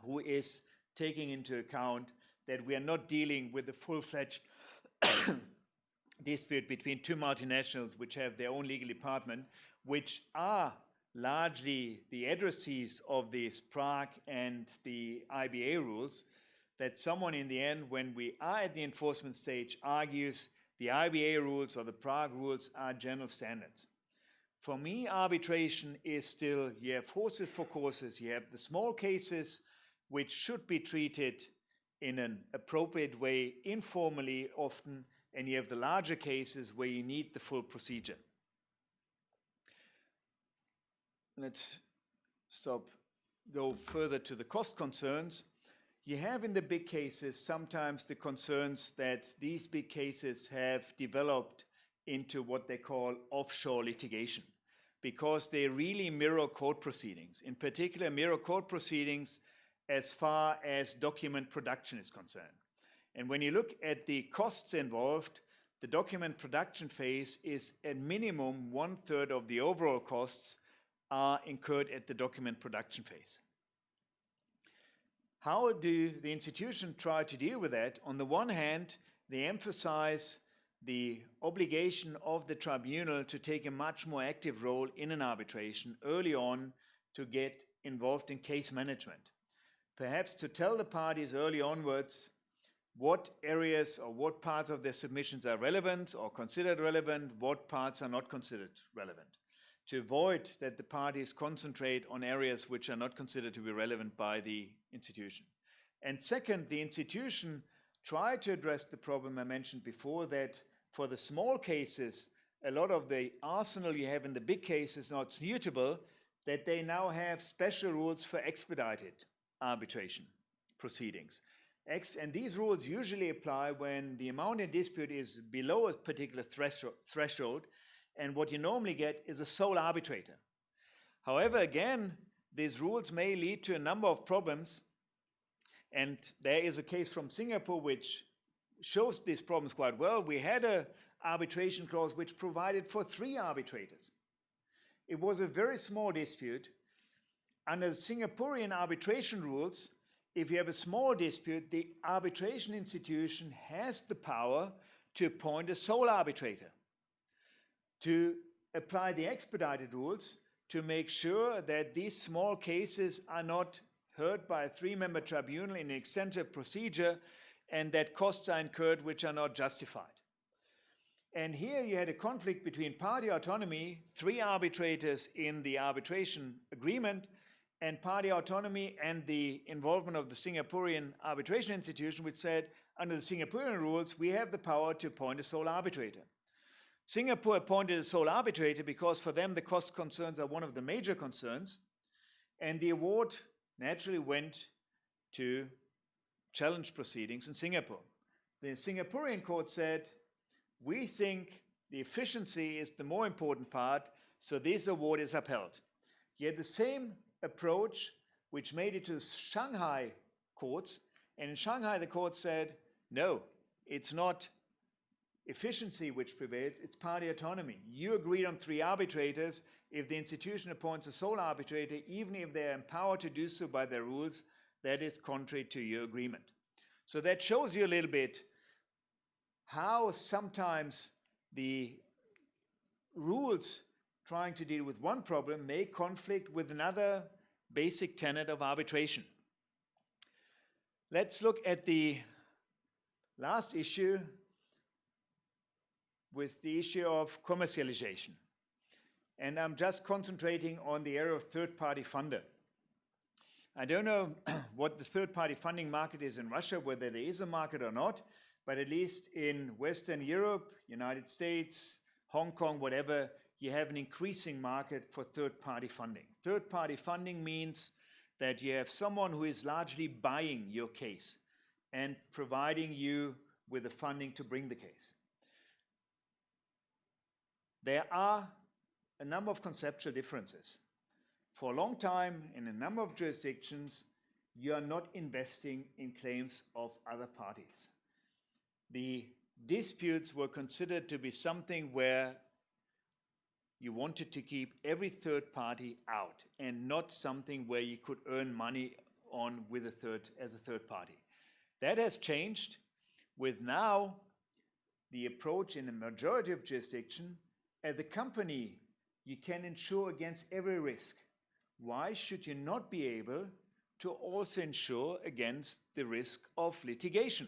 who is taking into account that we are not dealing with a full-fledged dispute between 2 multinationals which have their own legal department, which are largely the addressees of this Prague and the IBA rules, that someone in the end, when we are at the enforcement stage, argues the IBA rules or the Prague rules are general standards. For me, arbitration is still, you have horses for courses. You have the small cases which should be treated in an appropriate way, informally often, and you have the larger cases where you need the full procedure. Let's go further to the cost concerns. You have in the big cases sometimes the concerns that these big cases have developed into what they call offshore litigation, because they really mirror court proceedings, in particular mirror court proceedings as far as document production is concerned. And when you look at the costs involved, the document production phase is at minimum 1/3 of the overall costs are incurred at the document production phase. How do the institution try to deal with that? On the one hand, they emphasize the obligation of the tribunal to take a much more active role in an arbitration early on to get involved in case management. Perhaps to tell the parties early onwards what areas or what parts of their submissions are relevant or considered relevant, what parts are not considered relevant, to avoid that the parties concentrate on areas which are not considered to be relevant by the institution. And second, the institution tried to address the problem I mentioned before, that for the small cases, a lot of the arsenal you have in the big cases is not suitable, that they now have special rules for expedited arbitration proceedings. And these rules usually apply when the amount in dispute is below a particular threshold, and what you normally get is a sole arbitrator. However, again, these rules may lead to a number of problems, and there is a case from Singapore which shows these problems quite well. We had an arbitration clause which provided for 3 arbitrators. It was a very small dispute. Under the Singaporean arbitration rules, if you have a small dispute, the arbitration institution has the power to appoint a sole arbitrator, to apply the expedited rules, to make sure that these small cases are not heard by a 3-member tribunal in an extensive procedure, and that costs are incurred which are not justified. And here you had a conflict between party autonomy, 3 arbitrators in the arbitration agreement, and party autonomy and the involvement of the Singaporean arbitration institution, which said, under the Singaporean rules, we have the power to appoint a sole arbitrator. Singapore appointed a sole arbitrator because for them the cost concerns are one of the major concerns, and the award naturally went to challenge proceedings in Singapore. The Singaporean court said, we think the efficiency is the more important part, so this award is upheld. Yet the same approach which made it to Shanghai courts, and in Shanghai the court said, no, it's not efficiency which prevails, it's party autonomy. You agreed on 3 arbitrators. If the institution appoints a sole arbitrator, even if they're empowered to do so by their rules, that is contrary to your agreement. So that shows you a little bit how sometimes the rules trying to deal with one problem may conflict with another basic tenet of arbitration. Let's look at the last issue, with the issue of commercialization. And I'm just concentrating on the area of third-party funder. I don't know what the third-party funding market is in Russia, whether there is a market or not, but at least in Western Europe, United States, Hong Kong, whatever, you have an increasing market for third-party funding. Third-party funding means that you have someone who is largely buying your case and providing you with the funding to bring the case. There are a number of conceptual differences. For a long time, in a number of jurisdictions, you are not investing in claims of other parties. The disputes were considered to be something where you wanted to keep every third party out, and not something where you could earn money on with as a third party. That has changed with now the approach in a majority of jurisdictions. As a company, you can insure against every risk. Why should you not be able to also insure against the risk of litigation?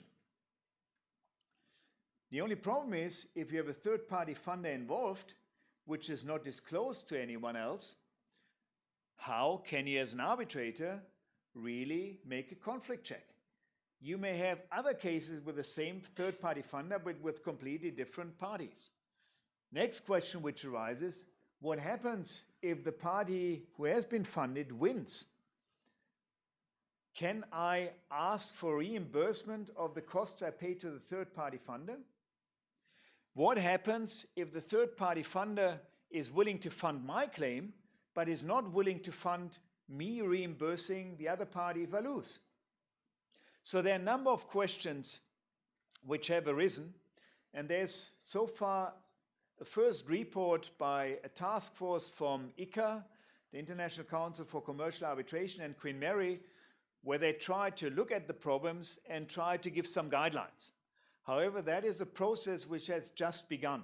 The only problem is, if you have a third-party funder involved, which is not disclosed to anyone else, how can you as an arbitrator really make a conflict check? you may have other cases with the same third-party funder, but with completely different parties. Next question which arises, what happens if the party who has been funded wins? Can I ask for reimbursement of the costs I paid to the third-party funder? What happens if the third-party funder is willing to fund my claim, but is not willing to fund me reimbursing the other party if I lose? So there are a number of questions which have arisen, and there's so far a first report by a task force from ICA, the International Council for Commercial Arbitration, and Queen Mary, where they tried to look at the problems and try to give some guidelines. However, that is a process which has just begun,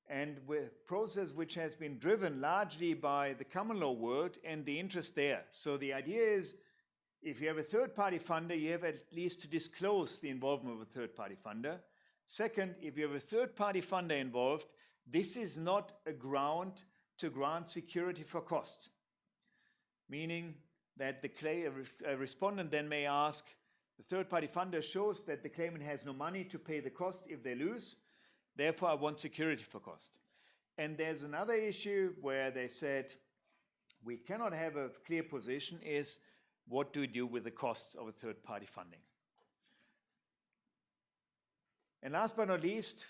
and a process which has been driven largely by the common law world and the interest there. So the idea is, if you have a third-party funder, you have at least to disclose the involvement of a third-party funder. Second, if you have a third-party funder involved, this is not a ground to grant security for costs, meaning that a respondent then may ask, the third-party funder shows that the claimant has no money to pay the cost if they lose, therefore I want security for cost. And there's another issue where they said, we cannot have a clear position, is what do we do with the costs of a third-party funding? And last but not least,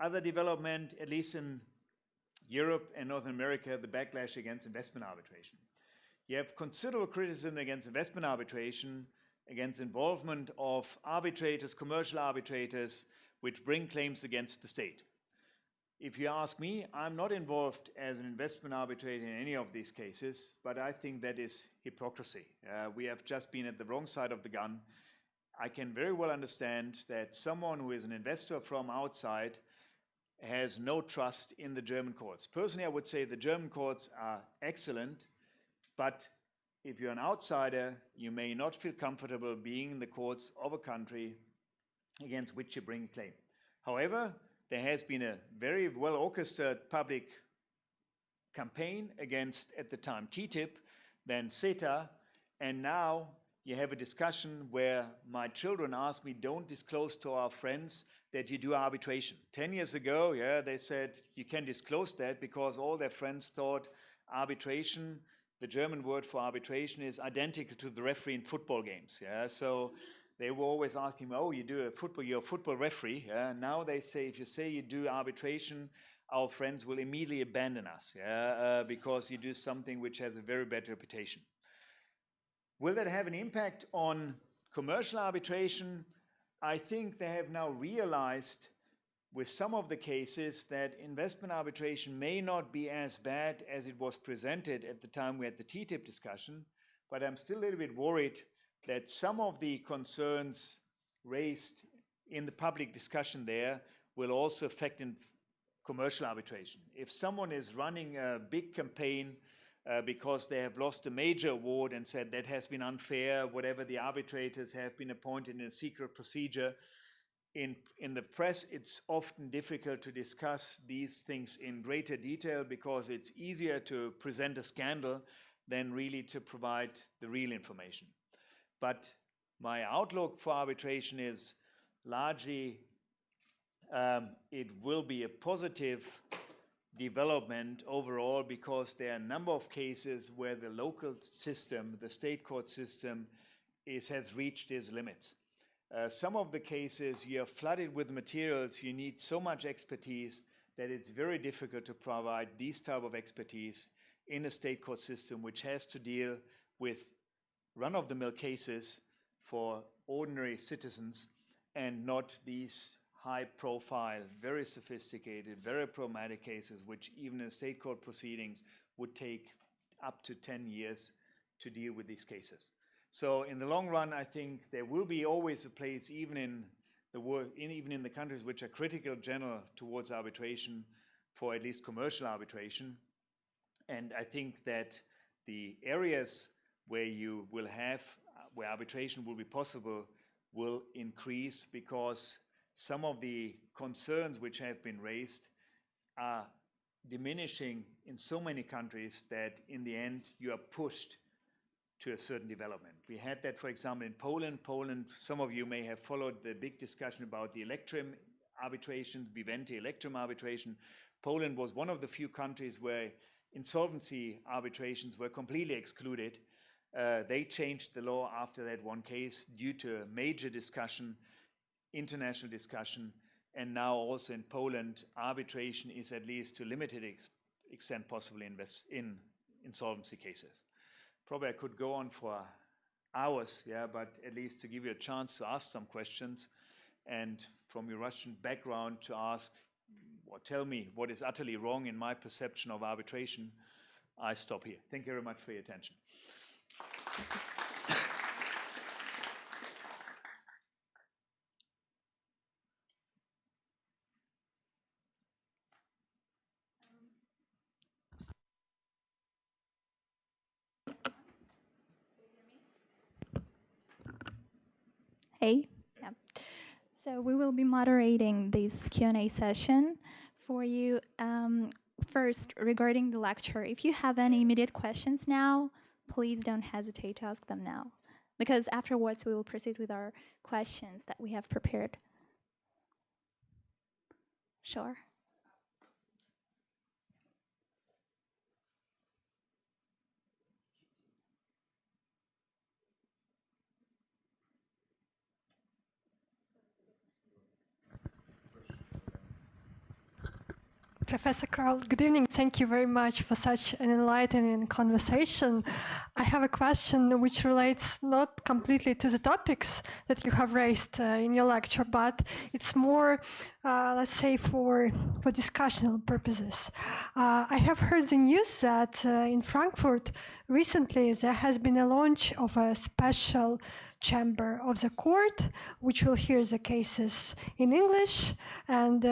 other development, at least in Europe and North America, the backlash against investment arbitration. You have considerable criticism against investment arbitration, against involvement of arbitrators, commercial arbitrators, which bring claims against the state. If you ask me, I'm not involved as an investment arbitrator in any of these cases, but I think that is hypocrisy. We have just been at the wrong side of the gun. I can very well understand that someone who is an investor from outside has no trust in the German courts. Personally, I would say the German courts are excellent, but if you're an outsider, you may not feel comfortable being in the courts of a country against which you bring a claim. However, there has been a very well-orchestrated public campaign against, at the time, TTIP, then CETA, and now you have a discussion where my children ask me, don't disclose to our friends that you do arbitration. 10 years ago, they said you can disclose that because all their friends thought arbitration, the German word for arbitration, is identical to the referee in football games. So they were always asking me, oh, you're a football referee. Now they say, if you say you do arbitration, our friends will immediately abandon us because you do something which has a very bad reputation. Will that have an impact on commercial arbitration? I think they have now realized with some of the cases that investment arbitration may not be as bad as it was presented at the time we had the TTIP discussion, but I'm still a little bit worried that some of the concerns raised in the public discussion there will also affect in commercial arbitration. If someone is running a big campaign because they have lost a major award and said that has been unfair, whatever, the arbitrators have been appointed in a secret procedure, in the press it's often difficult to discuss these things in greater detail because it's easier to present a scandal than really to provide the real information. But my outlook for arbitration is largely it will be a positive development overall because there are a number of cases where the local system, the state court system, has reached its limits. Some of the cases you are flooded with materials, you need so much expertise that it's very difficult to provide these type of expertise in a state court system which has to deal with run-of-the-mill cases for ordinary citizens and not these high-profile, very sophisticated, very problematic cases which even in state court proceedings would take up to 10 years to deal with these cases. So in the long run, I think there will be always a place, even in the world, even in the countries which are critical general towards arbitration, for at least commercial arbitration. And I think that the areas where you will have, where arbitration will be possible, will increase because some of the concerns which have been raised are diminishing in so many countries that in the end you are pushed to a certain development. We had that, for example, in Poland. Poland, some of you may have followed the big discussion about the Electrum arbitration, Vivendi Electrum arbitration. Poland was one of the few countries where insolvency arbitrations were completely excluded. They changed the law after that one case due to a major discussion, international discussion, and now also in Poland, arbitration is at least to limited extent possible in insolvency cases. Probably I could go on for hours, yeah, but at least to give you a chance to ask some questions, and from your Russian background to ask or tell me what is utterly wrong in my perception of arbitration, I stop here. Thank you very much for your attention. Hey, yeah. So we will be moderating this Q&A session for you. First, regarding the lecture, if you have any immediate questions now, please don't hesitate to ask them now, because afterwards we will proceed with our questions that we have prepared. Sure. Professor Krell, good evening. Thank you very much for such an enlightening conversation. I have a question which relates not completely to the topics that you have raised in your lecture, but it's more, let's say, for discussional purposes. I have heard the news that in Frankfurt recently there has been a launch of a special chamber of the court, which will hear the cases in English and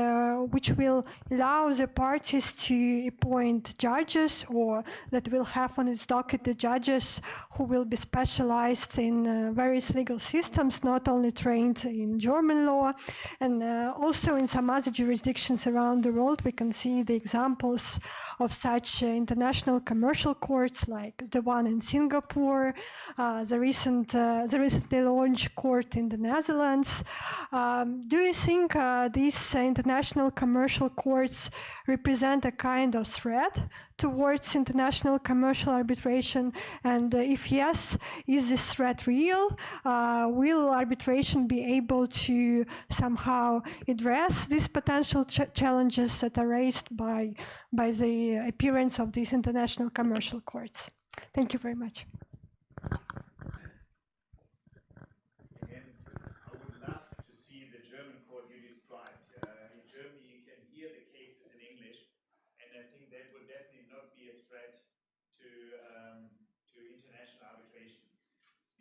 which will allow the parties to appoint judges, or that will have on its docket the judges who will be specialized in various legal systems, not only trained in German law, and also in some other jurisdictions around the world. We can see the examples of such international commercial courts like the one in Singapore, the recently launched court in the Netherlands. Do you think these international commercial courts represent a kind of threat towards international commercial arbitration? And if yes, is this threat real? Will arbitration be able to somehow address these potential challenges that are raised by the appearance of these international commercial courts? Thank you very much.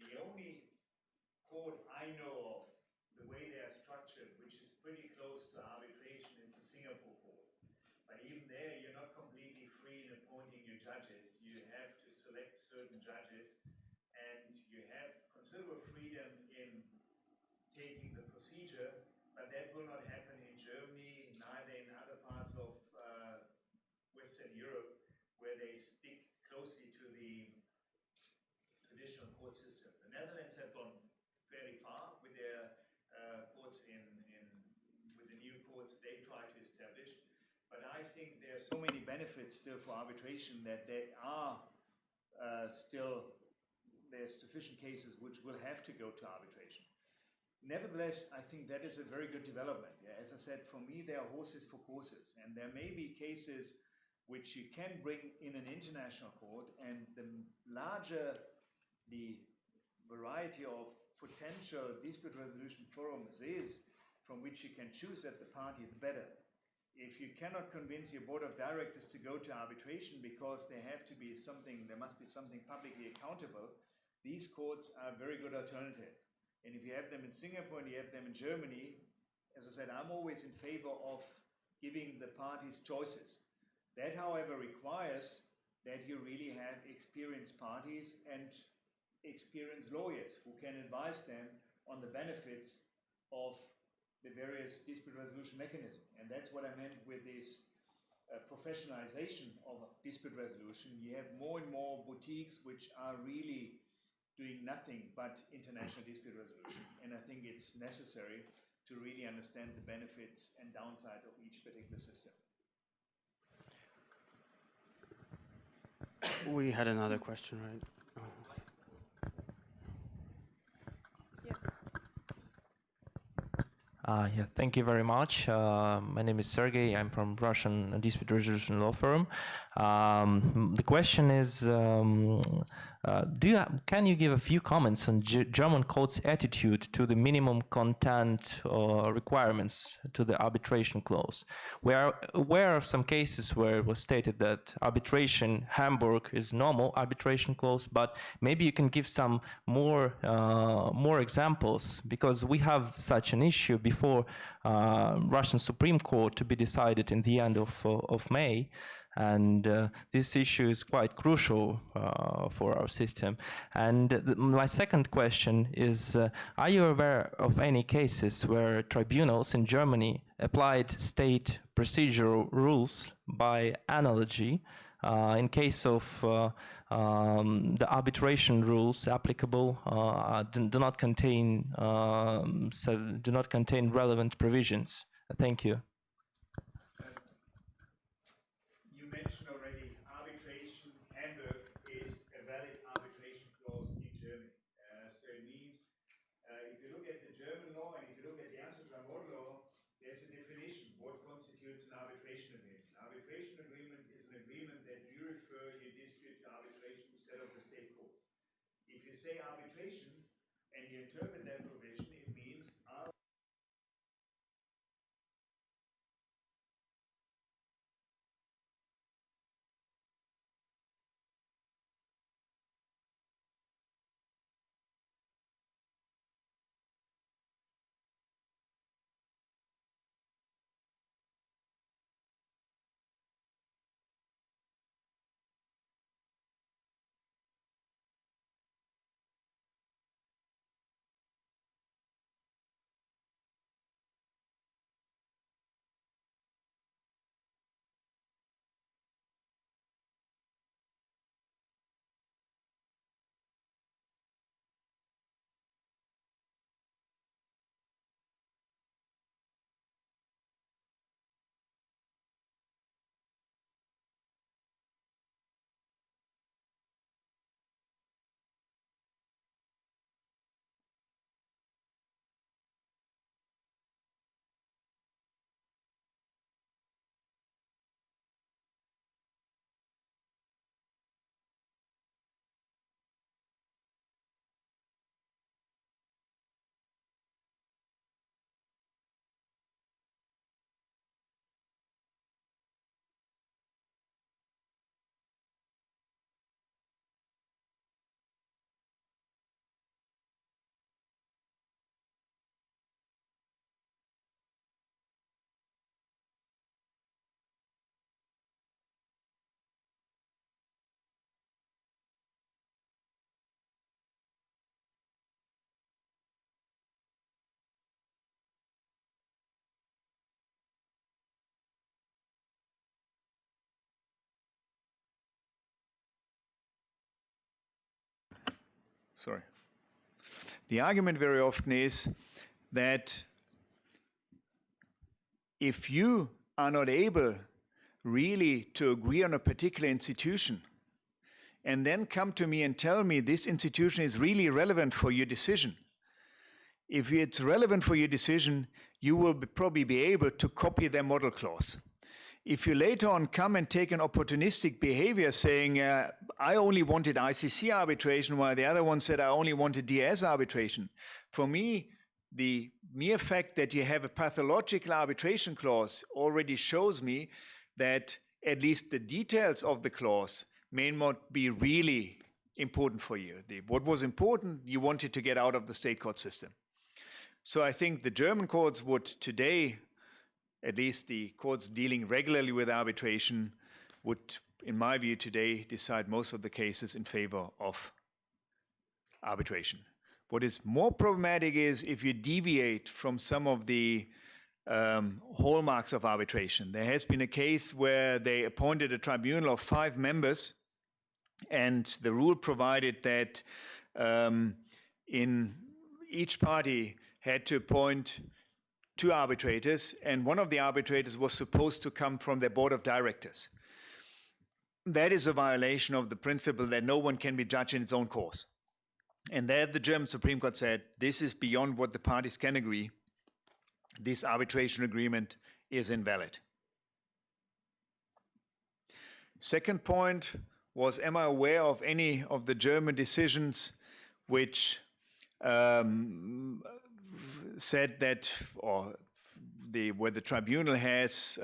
The only court I know of, the way they are structured, which is pretty close to arbitration, is the Singapore court. But even there, you're not completely free in appointing your judges. You have to select certain judges, and you have considerable freedom in taking the procedure, but that will not happen in Germany, neither in other parts of Western Europe, where they stick closely to the traditional court system. The Netherlands have gone fairly far with their courts with the new courts they try to establish. But I think there are so many benefits still for arbitration that there are there's sufficient cases which will have to go to arbitration. Nevertheless, I think that is a very good development. Yeah, as I said, for me, there are horses for courses, and there may be cases which you can bring in an international court, and the larger the variety of potential dispute resolution forums is from which you can choose as the party, the better. If you cannot convince your board of directors to go to arbitration because there must be something publicly accountable, these courts are a very good alternative. And if you have them in Singapore and you have them in Germany, as I said, I'm always in favor of giving the parties choices. That, however, requires that you really have experienced parties and experienced lawyers who can advise them on the benefits of the various dispute resolution mechanisms. And that's what I meant with this professionalization of dispute resolution. You have more and more boutiques which are really doing nothing but international dispute resolution. And I think it's necessary to really understand the benefits and downside of each particular system. We had another question, right? Yeah, thank you very much. My name is Sergey. I'm from Russian dispute resolution law firm. The question is, can you give a few comments on German court's attitude to the minimum content requirements to the arbitration clause? We are aware of some cases where it was stated that arbitration Hamburg is normal arbitration clause, but maybe you can give some more examples, because we have such an issue before Russian Supreme Court to be decided in the end of May. And this issue is quite crucial for our system. And my second question is, are you aware of any cases where tribunals in Germany applied state procedural rules by analogy in case of the arbitration rules applicable do not contain relevant provisions? Thank you. You mentioned already arbitration Hamburg is a valid arbitration clause in Germany. So it means if you look at the German law and if you look at the antitrust law, there's a definition what constitutes an arbitration agreement. An arbitration agreement is an agreement that you refer your dispute to arbitration instead of the state court. If you say arbitration and you interpret that provision, it means sorry. The argument very often is that if you are not able really to agree on a particular institution and then come to me and tell me this institution is really relevant for your decision, if it's relevant for your decision, you will probably be able to copy their model clause. If you later on come and take an opportunistic behavior saying, I only wanted ICC arbitration, while the other one said, I only wanted DS arbitration. For me, the mere fact that you have a pathological arbitration clause already shows me that at least the details of the clause may not be really important for you. What was important, you wanted to get out of the state court system. So I think the German courts would today, at least the courts dealing regularly with arbitration, would, in my view today, decide most of the cases in favor of arbitration. What is more problematic is if you deviate from some of the hallmarks of arbitration. There has been a case where they appointed a tribunal of 5 members, and the rule provided that in each party had to appoint 2 arbitrators, and one of the arbitrators was supposed to come from their board of directors. That is a violation of the principle that no one can be judged in its own cause. And there the German Supreme Court said, this is beyond what the parties can agree. This arbitration agreement is invalid. Second point was, am I aware of any of the German decisions which said that, or where the tribunal has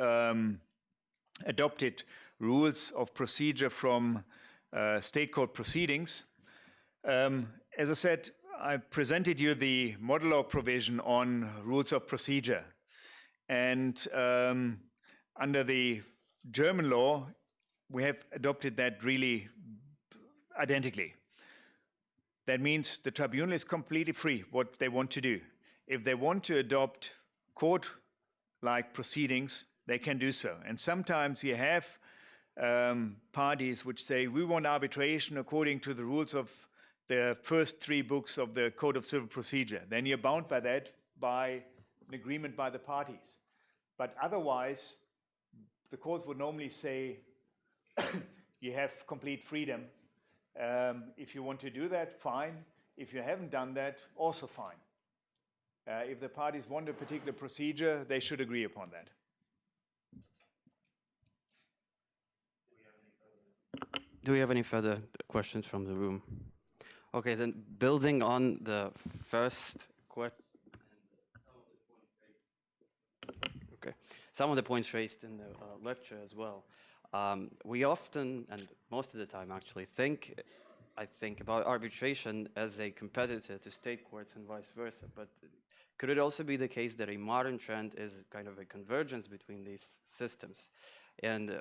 adopted rules of procedure from state court proceedings. As I said, I presented you the model law provision on rules of procedure. And under the German law, we have adopted that really identically. That means the tribunal is completely free what they want to do. If they want to adopt court-like proceedings, they can do so. And sometimes you have parties which say, we want arbitration according to the rules of the first 3 books of the Code of Civil Procedure. Then you're bound by that by an agreement by the parties. But otherwise, the courts would normally say, you have complete freedom. If you want to do that, fine. If you haven't done that, also fine. If the parties want a particular procedure, they should agree upon that. Do we have any further questions from the room? Okay, then building on the first question. Okay, some of the points raised in the lecture as well. We often, and most of the time actually, I think about arbitration as a competitor to state courts and vice versa, but could it also be the case that a modern trend is kind of a convergence between these systems? And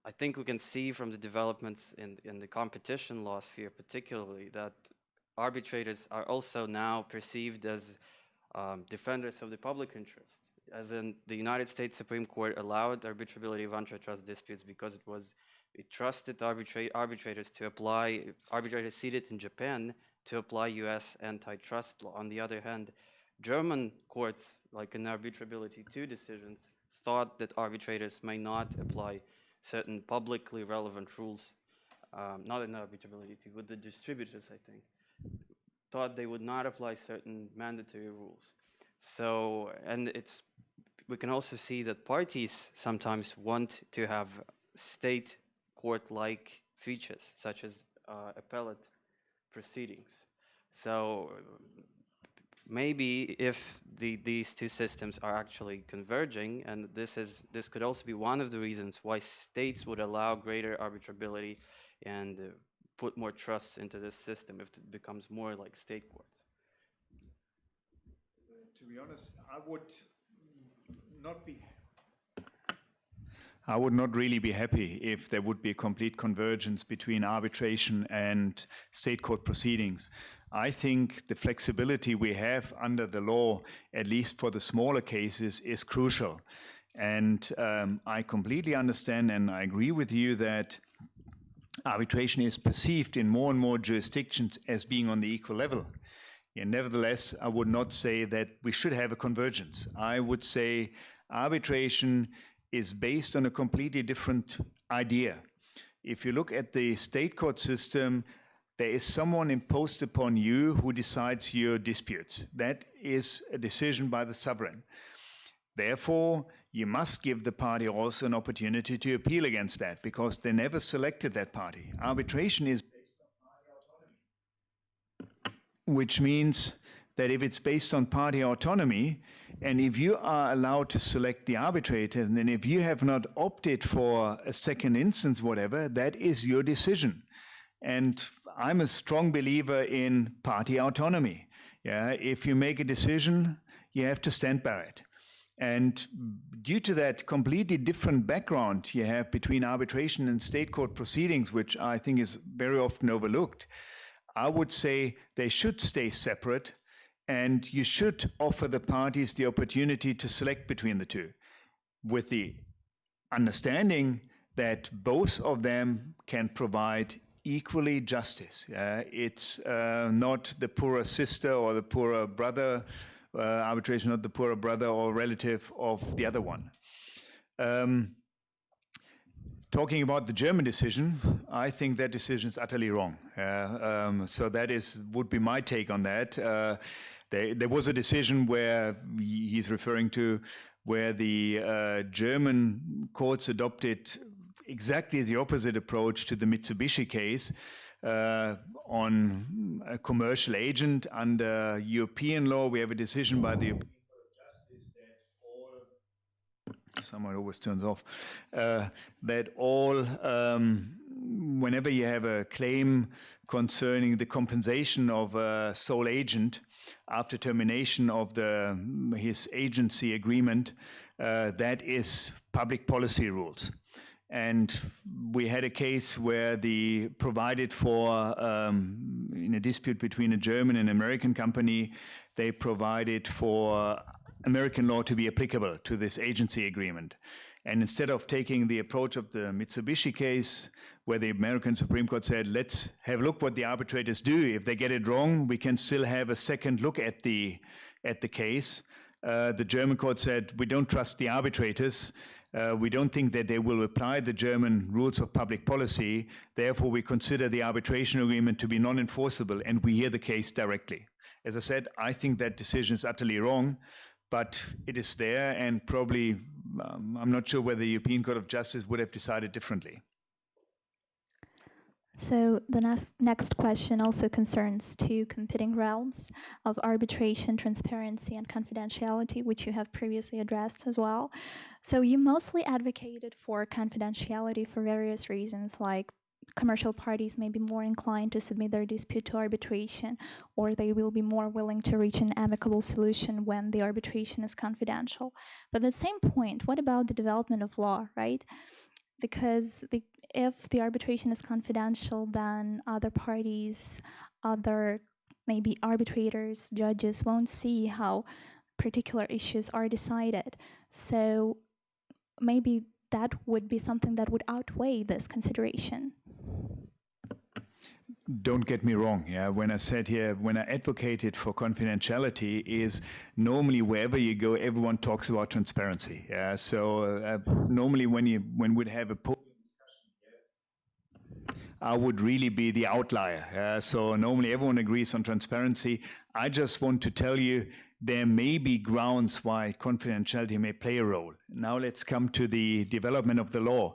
I think we can see from the developments in the competition law sphere particularly that arbitrators are also now perceived as defenders of the public interest. As in, the United States Supreme Court allowed arbitrability of antitrust disputes because it trusted arbitrators to apply, arbitrators seated in Japan to apply US antitrust law. On the other hand, German courts, like in arbitrability 2 decisions, thought that arbitrators may not apply certain publicly relevant rules, not in arbitrability 2, but the distributors, I think, thought they would not apply certain mandatory rules. So, and we can also see that parties sometimes want to have state court-like features, such as appellate proceedings. So maybe if these 2 systems are actually converging, and this could also be one of the reasons why states would allow greater arbitrability and put more trust into this system if it becomes more like state courts. To be honest, I would not really be happy if there would be a complete convergence between arbitration and state court proceedings. I think the flexibility we have under the law, at least for the smaller cases, is crucial. And I completely understand and I agree with you that arbitration is perceived in more and more jurisdictions as being on the equal level. And nevertheless, I would not say that we should have a convergence. I would say arbitration is based on a completely different idea. If you look at the state court system, there is someone imposed upon you who decides your disputes. That is a decision by the sovereign. Therefore, you must give the party also an opportunity to appeal against that because they never selected that party. Arbitration is based on party autonomy, which means that if it's based on party autonomy, and if you are allowed to select the arbitrator, and then if you have not opted for a second instance, whatever, that is your decision. And I'm a strong believer in party autonomy. Yeah, if you make a decision, you have to stand by it. And due to that completely different background you have between arbitration and state court proceedings, which I think is very often overlooked, I would say they should stay separate and you should offer the parties the opportunity to select between the 2, with the understanding that both of them can provide equally justice. It's not the poorer sister or the poorer brother, arbitration, not the poorer brother or relative of the other one. Talking about the German decision, I think that decision is utterly wrong. So that would be my take on that. There was a decision where he's referring to where the German courts adopted exactly the opposite approach to the Mitsubishi case on a commercial agent. Under European law, we have a decision by the European Court of Justice that someone always turns off, that all, whenever you have a claim concerning the compensation of a sole agent after termination of his agency agreement, that is public policy rules. And we had a case where the provided for, in a dispute between a German and American company, they provided for American law to be applicable to this agency agreement. And instead of taking the approach of the Mitsubishi case, where the American Supreme Court said, let's have a look what the arbitrators do. If they get it wrong, we can still have a second look at the case. The German court said, we don't trust the arbitrators. We don't think that they will apply the German rules of public policy. Therefore, we consider the arbitration agreement to be non-enforceable, and we hear the case directly. As I said, I think that decision is utterly wrong, but it is there, and probably, I'm not sure whether the European Court of Justice would have decided differently. So the next question also concerns two competing realms of arbitration, transparency, and confidentiality, which you have previously addressed as well. So you mostly advocated for confidentiality for various reasons, like commercial parties may be more inclined to submit their dispute to arbitration, or they will be more willing to reach an amicable solution when the arbitration is confidential. But at the same point, what about the development of law, right? Because if the arbitration is confidential, then other parties, other maybe arbitrators, judges won't see how particular issues are decided. So maybe that would be something that would outweigh this consideration. Don't get me wrong. Yeah, when I said here, when I advocated for confidentiality, is normally wherever you go, everyone talks about transparency. Yeah, so normally when we'd have a podium discussion here, I would really be the outlier. So normally everyone agrees on transparency. I just want to tell you there may be grounds why confidentiality may play a role. Now let's come to the development of the law.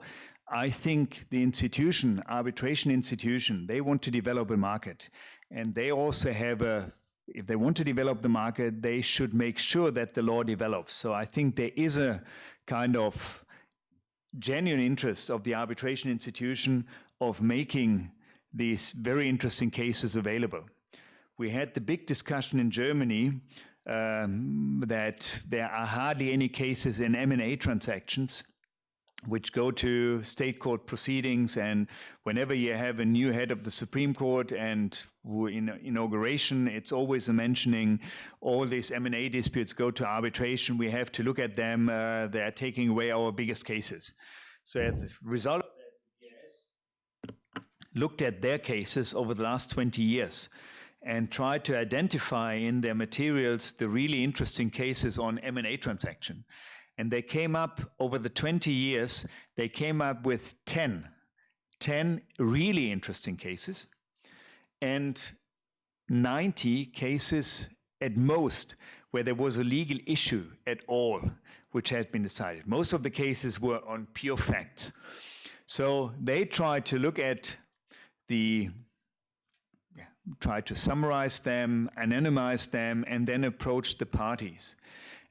I think the institution, arbitration institution, they want to develop a market. And they also have if they want to develop the market, they should make sure that the law develops. So I think there is a kind of genuine interest of the arbitration institution of making these very interesting cases available. We had the big discussion in Germany that there are hardly any cases in M&A transactions which go to state court proceedings, and whenever you have a new head of the Supreme Court and in inauguration, it's always a mentioning all these M&A disputes go to arbitration, we have to look at them, they are taking away our biggest cases. So as the result of that, the looked at their cases over the last 20 years and tried to identify in their materials the really interesting cases on M&A transaction. And they came up, over the 20 years, they came up with 10 really interesting cases and 90 cases at most where there was a legal issue at all which had been decided. Most of the cases were on pure facts. So they tried to look at try to summarize them, anonymize them, and then approach the parties.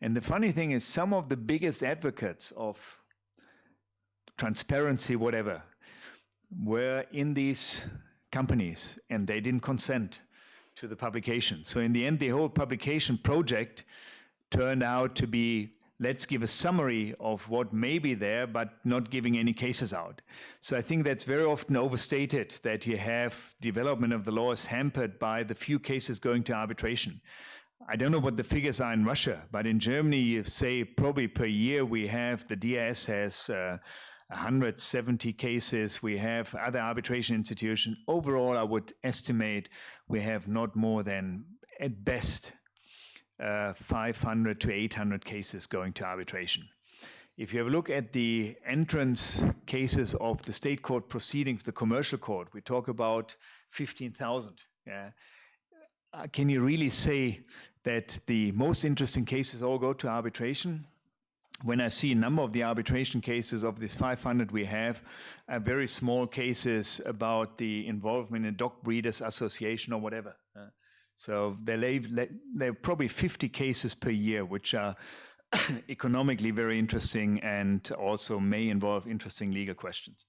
And the funny thing is, some of the biggest advocates of transparency, whatever, were in these companies, and they didn't consent to the publication. So in the end, the whole publication project turned out to be, let's give a summary of what may be there, but not giving any cases out. So I think that's very often overstated, that you have development of the law is hampered by the few cases going to arbitration. I don't know what the figures are in Russia, but in Germany, you say probably per year we have, the DIS has 170 cases. We have other arbitration institutions. Overall, I would estimate we have not more than, at best, 500 to 800 cases going to arbitration. If you have a look at the entrance cases of the state court proceedings, the commercial court, we talk about 15,000. Yeah. Can you really say that the most interesting cases all go to arbitration? When I see a number of the arbitration cases of these 500 we have, are very small cases about the involvement in Dog Breeders Association or whatever. So there are probably 50 cases per year, which are economically very interesting and also may involve interesting legal questions.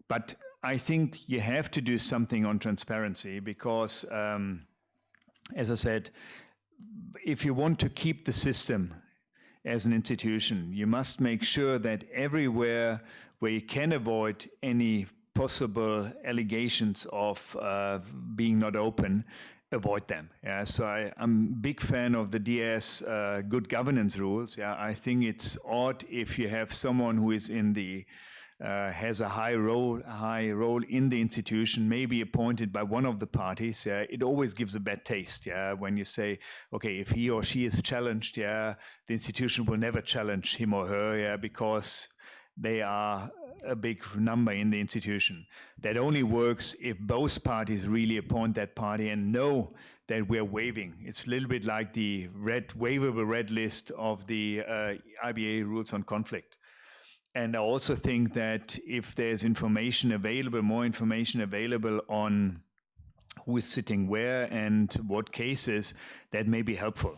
But I think you have to do something on transparency because, as I said, if you want to keep the system as an institution, you must make sure that everywhere where you can avoid any possible allegations of being not open, avoid them. Yeah, so I'm a big fan of the DS good governance rules. Yeah, I think it's odd if you have someone who is in the has a high role in the institution, maybe appointed by one of the parties. It always gives a bad taste. Yeah, when you say, okay, if he or she is challenged, yeah, the institution will never challenge him or her. Yeah, because they are a big number in the institution. That only works if both parties really appoint that party and know that we're waiving. It's a little bit like the waivable red list of the IBA rules on conflict. And I also think that if there's information available, more information available on who is sitting where and what cases, that may be helpful.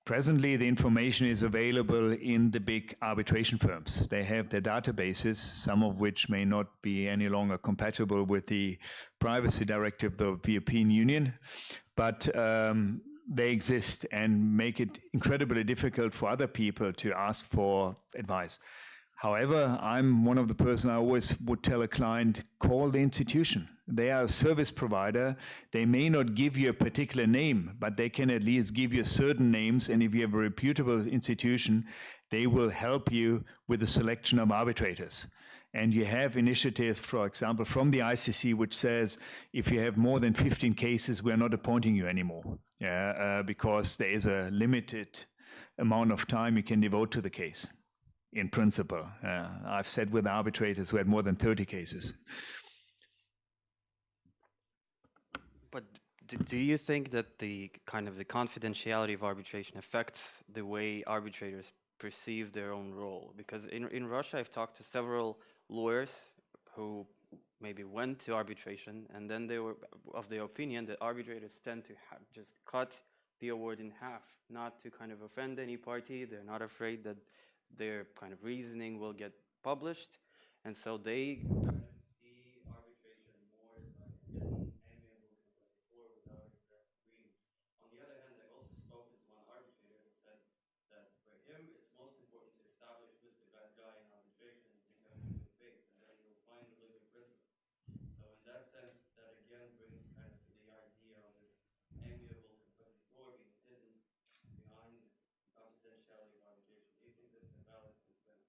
Presently, the information is available in the big arbitration firms. They have their databases, some of which may not be any longer compatible with the privacy directive of the European Union, but they exist and make it incredibly difficult for other people to ask for advice. However, I'm one of the person I always would tell a client, call the institution. They are a service provider. They may not give you a particular name, but they can at least give you certain names. And if you have a reputable institution, they will help you with the selection of arbitrators. And you have initiatives, for example, from the ICC, which says, if you have more than 15 cases, we're not appointing you anymore. Yeah, because there is a limited amount of time you can devote to the case. In principle, I've sat with arbitrators who had more than 30 cases. But do you think that the confidentiality of arbitration affects the way arbitrators perceive their own role? Because in Russia, I've talked to several lawyers who maybe went to arbitration, and then they were of the opinion that arbitrators tend to just cut the award in half, not to kind of offend any party. They're not afraid that their kind of reasoning will get published, and so they kind of see arbitration more as like an amiable competitor without exact agreeing. On the other hand, I've also spoken to one arbitrator who said that for him it's most important to establish who's the bad guy in arbitration in terms of good faith, and then you'll find the legal principle. So in that sense, that again brings kind of to the idea of this amiable compositor being hidden behind confidentiality of arbitration. Do you think that's a valid concern?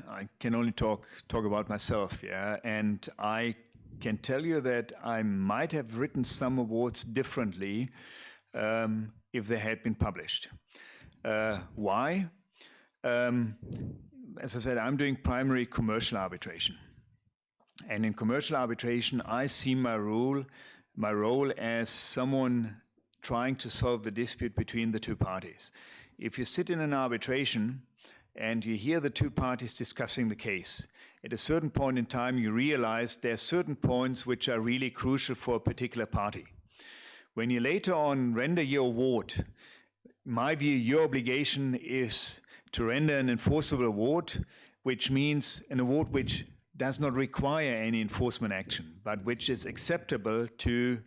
I can only talk about myself, yeah, and I can tell you that I might have written some awards differently if they had been published. Why? As I said, I'm doing primary commercial arbitration, and in commercial arbitration, I see my role as someone trying to solve the dispute between the two parties. If you sit in an arbitration and you hear the two parties discussing the case, at a certain point in time you realize there are certain points which are really crucial for a particular party. When you later on render your award, in my view, your obligation is to render an enforceable award, which means an award which does not require any enforcement action, but which is acceptable to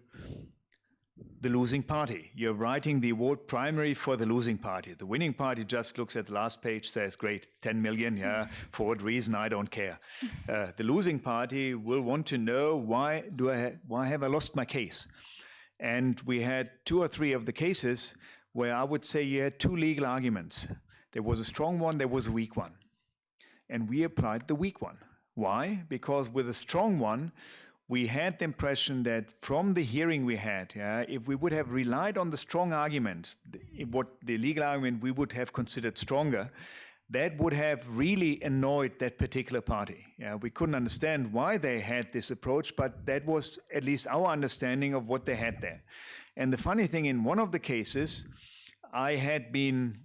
the losing party. You're writing the award primary for the losing party. The winning party just looks at the last page, says, great, 10 million, yeah, for what reason, I don't care. The losing party will want to know, why have I lost my case? And we had 2 or 3 of the cases where I would say you had 2 legal arguments. There was a strong one, there was a weak one. And we applied the weak one. Why? Because with a strong one, we had the impression that from the hearing we had, if we would have relied on the strong argument, what the legal argument we would have considered stronger, that would have really annoyed that particular party. We couldn't understand why they had this approach, but that was at least our understanding of what they had there. And the funny thing, in one of the cases, I had been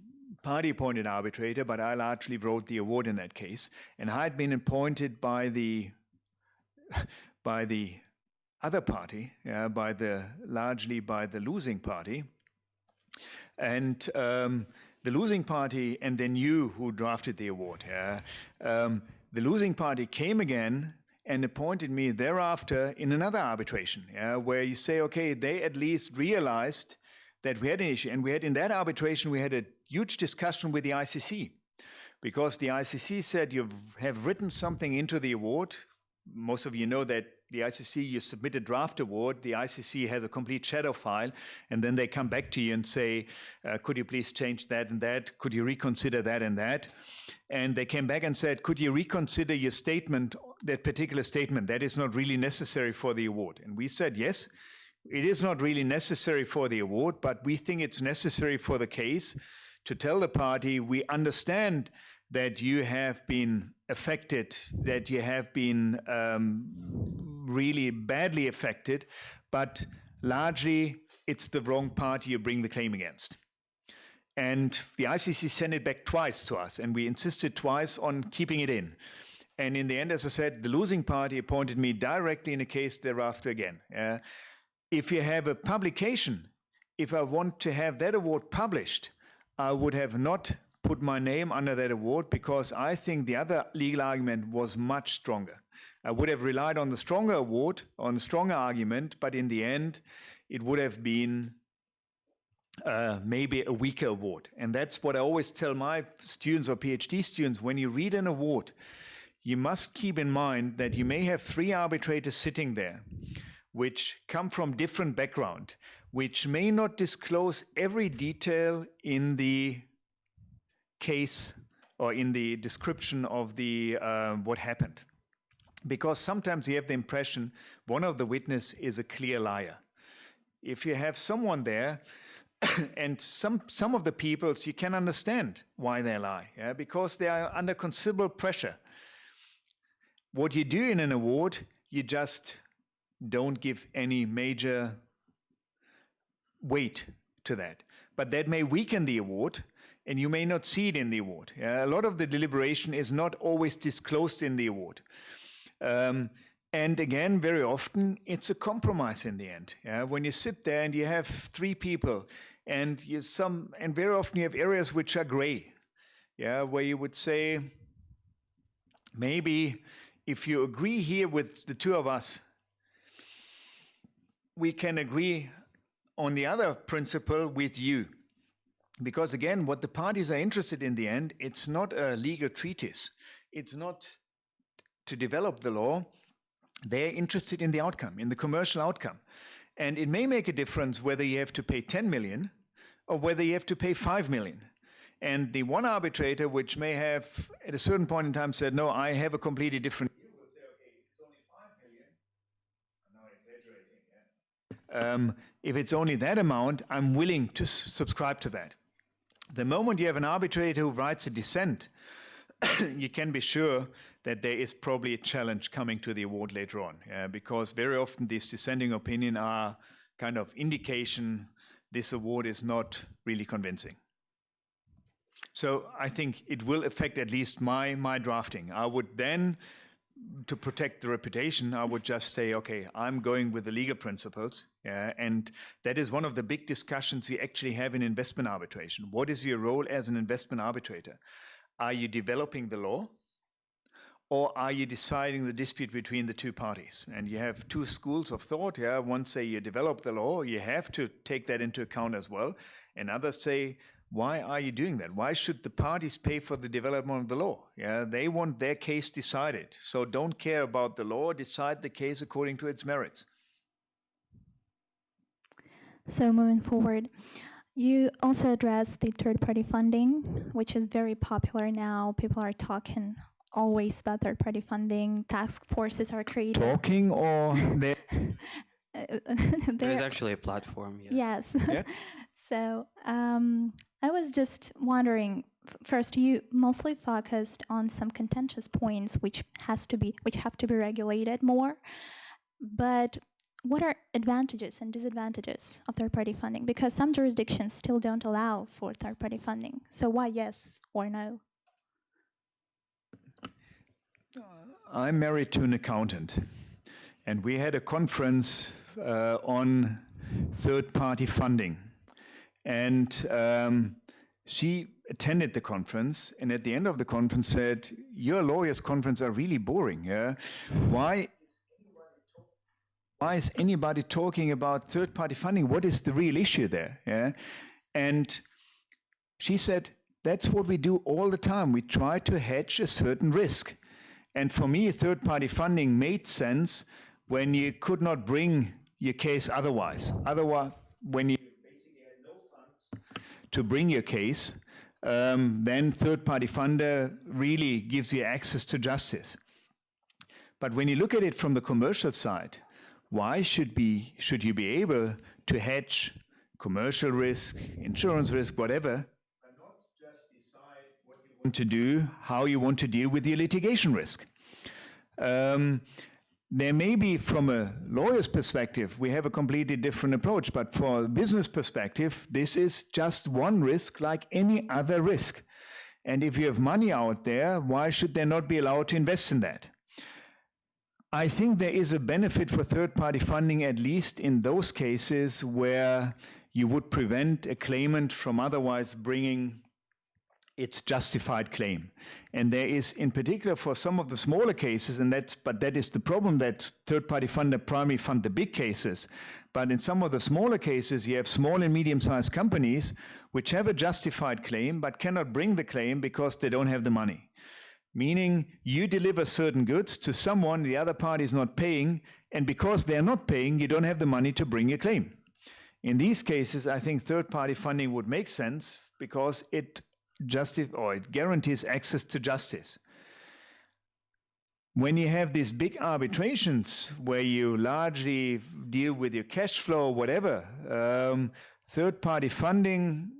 party-appointed arbitrator, but I largely wrote the award in that case, and I had been appointed by the other party, largely by the losing party, and the losing party, and then you who drafted the award. The losing party came again and appointed me thereafter in another arbitration, where you say, okay, they at least realized that we had an issue, and in that arbitration we had a huge discussion with the ICC, because the ICC said you have written something into the award. Most of you know that the ICC, you submit a draft award, the ICC has a complete shadow file, and then they come back to you and say, could you please change that and that? Could you reconsider that and that? And they came back and said, could you reconsider your statement, that particular statement? That is not really necessary for the award. And we said, yes, it is not really necessary for the award, but we think it's necessary for the case to tell the party, we understand that you have been affected, that you have been really badly affected, but largely it's the wrong party you bring the claim against. And the ICC sent it back twice to us, and we insisted twice on keeping it in. And in the end, as I said, the losing party appointed me directly in a case thereafter again. If you have a publication, if I want to have that award published, I would have not put my name under that award, because I think the other legal argument was much stronger. I would have relied on the stronger award, on the stronger argument, but in the end, it would have been maybe a weaker award. And that's what I always tell my students or PhD students: when you read an award, you must keep in mind that you may have 3 arbitrators sitting there, which come from different background, which may not disclose every detail in the case or in the description of the what happened. Because sometimes you have the impression one of the witnesses is a clear liar. If you have someone there, and some of the people, you can understand why they lie, because they are under considerable pressure. What you do in an award, you just don't give any major weight to that. But that may weaken the award, and you may not see it in the award. A lot of the deliberation is not always disclosed in the award. And again, very often, it's a compromise in the end. When you sit there and you have 3 people, and very often you have areas which are gray, where you would say, maybe if you agree here with the 2 of us, we can agree on the other principle with you. Because again, what the parties are interested in the end, it's not a legal treatise. It's not to develop the law. They're interested in the outcome, in the commercial outcome. And it may make a difference whether you have to pay 10 million or whether you have to pay 5 million. And the one arbitrator, which may have at a certain point in time said, no, I have a completely different view, will say, okay, it's only 5 million. I'm now exaggerating, if it's only that amount, I'm willing to subscribe to that. The moment you have an arbitrator who writes a dissent, you can be sure that there is probably a challenge coming to the award later on, because very often these dissenting opinions are kind of indication this award is not really convincing. So I think it will affect at least my drafting. I would then, to protect the reputation, I would just say, okay, I'm going with the legal principles. And that is one of the big discussions we actually have in investment arbitration. What is your role as an investment arbitrator? Are you developing the law, or are you deciding the dispute between the 2 parties? And you have 2 schools of thought. One say you develop the law, you have to take that into account as well. And others say, why are you doing that? Why should the parties pay for the development of the law? They want their case decided. So don't care about the law, decide the case according to its merits. So moving forward, You also addressed the third-party funding, which is very popular now. People are talking always about third-party funding. Task forces are created. Talking or There is actually a platform. Yeah. Yes. Yeah. So I was just wondering. First, you mostly focused on some contentious points which have to be regulated more. But what are advantages and disadvantages of third-party funding? Because some jurisdictions still don't allow for third-party funding. So why yes or no? I'm married to an accountant, and we had a conference on third-party funding. And she attended the conference, and at the end of the conference said, "Your lawyers' conference are really boring. Yeah? Why is anybody talking about third-party funding? What is the real issue there?" Yeah? And she said, "That's what we do all the time. We try to hedge a certain risk." And for me, third-party funding made sense when you could not bring your case otherwise. Otherwise, when you basically had no funds to bring your case, then third-party funder really gives you access to justice. But when you look at it from the commercial side, why should you be able to hedge commercial risk, insurance risk, whatever, but not just decide what you want to do, how you want to deal with your litigation risk? There may be, from a lawyer's perspective, we have a completely different approach, but for a business perspective, this is just one risk like any other risk. And if you have money out there, why should they not be allowed to invest in that? I think there is a benefit for third-party funding, at least in those cases where you would prevent a claimant from otherwise bringing its justified claim. And there is, in particular, for some of the smaller cases, but that is the problem, that third-party funder primarily fund the big cases. But in some of the smaller cases, you have small and medium-sized companies which have a justified claim but cannot bring the claim because they don't have the money. Meaning you deliver certain goods to someone, the other party is not paying, and because they're not paying, you don't have the money to bring your claim. In these cases, I think third-party funding would make sense because it guarantees access to justice. When you have these big arbitrations where you largely deal with your cash flow, whatever, third-party funding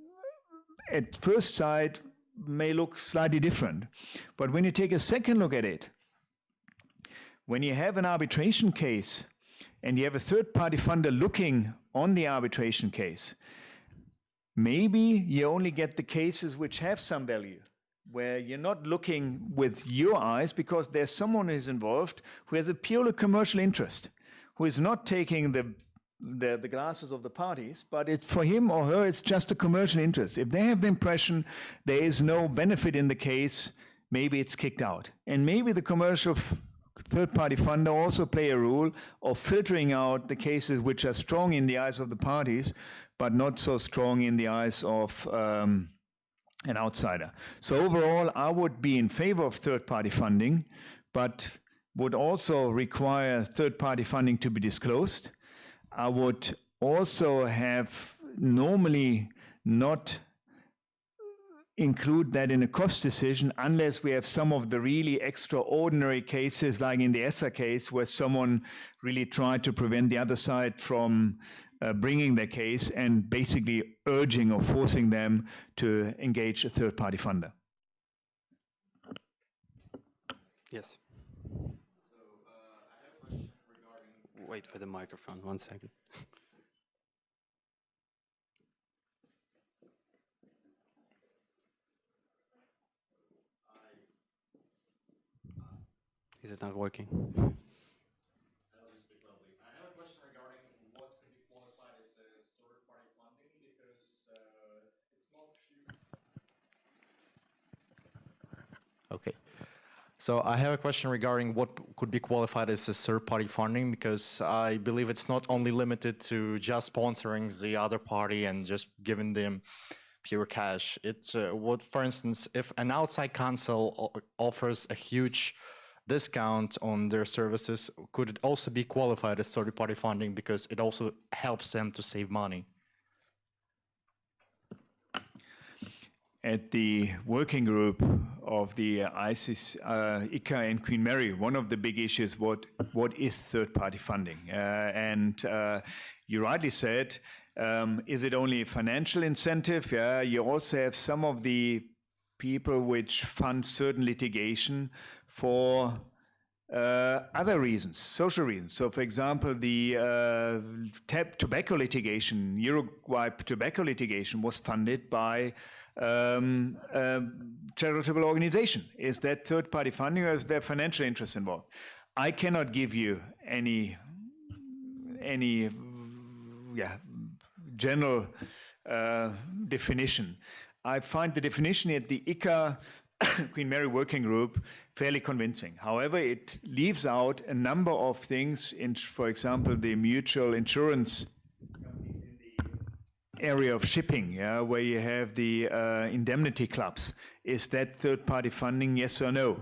at first sight may look slightly different. But when you take a second look at it, when you have an arbitration case and you have a third-party funder looking on the arbitration case, maybe you only get the cases which have some value, where you're not looking with your eyes because there's someone who's involved who has a purely commercial interest, who is not taking the glasses of the parties, but it's for him or her, it's just a commercial interest. If they have the impression there is no benefit in the case, maybe it's kicked out. And maybe the commercial third-party funder also play a role of filtering out the cases which are strong in the eyes of the parties, but not so strong in the eyes of an outsider. So overall, I would be in favor of third-party funding, but would also require third-party funding to be disclosed. I would also have normally not include that in a cost decision unless we have some of the really extraordinary cases, like in the ESSA case, where someone really tried to prevent the other side from bringing their case and basically urging or forcing them to engage a third-party funder. Yes. So I have a question regarding... Wait for the microphone, 1 second. Is it not working? I'll just speak loudly. I have a question regarding what could be qualified as third-party funding, because it's not Okay. So I have a question regarding what could be qualified as a third-party funding, because I believe it's not only limited to just sponsoring the other party and just giving them pure cash. It's what, for instance, if an outside counsel offers a huge discount on their services, could it also be qualified as third-party funding because it also helps them to save money? at the working group of the ICA and Queen Mary, one of the big issues, what is third-party funding? And you rightly said, is it only a financial incentive? Yeah, you also have some of the people which fund certain litigation for other reasons, social reasons. So, for example, the tobacco litigation, Uruguay tobacco litigation, was funded by charitable organization. Is that third-party funding, or is there financial interest involved? I cannot give you any general definition. I find the definition at the ICA Queen Mary Working Group fairly convincing. However, it leaves out a number of things, for example, the mutual insurance area of shipping, yeah, where you have the indemnity clubs. Is that third-party funding, yes or no?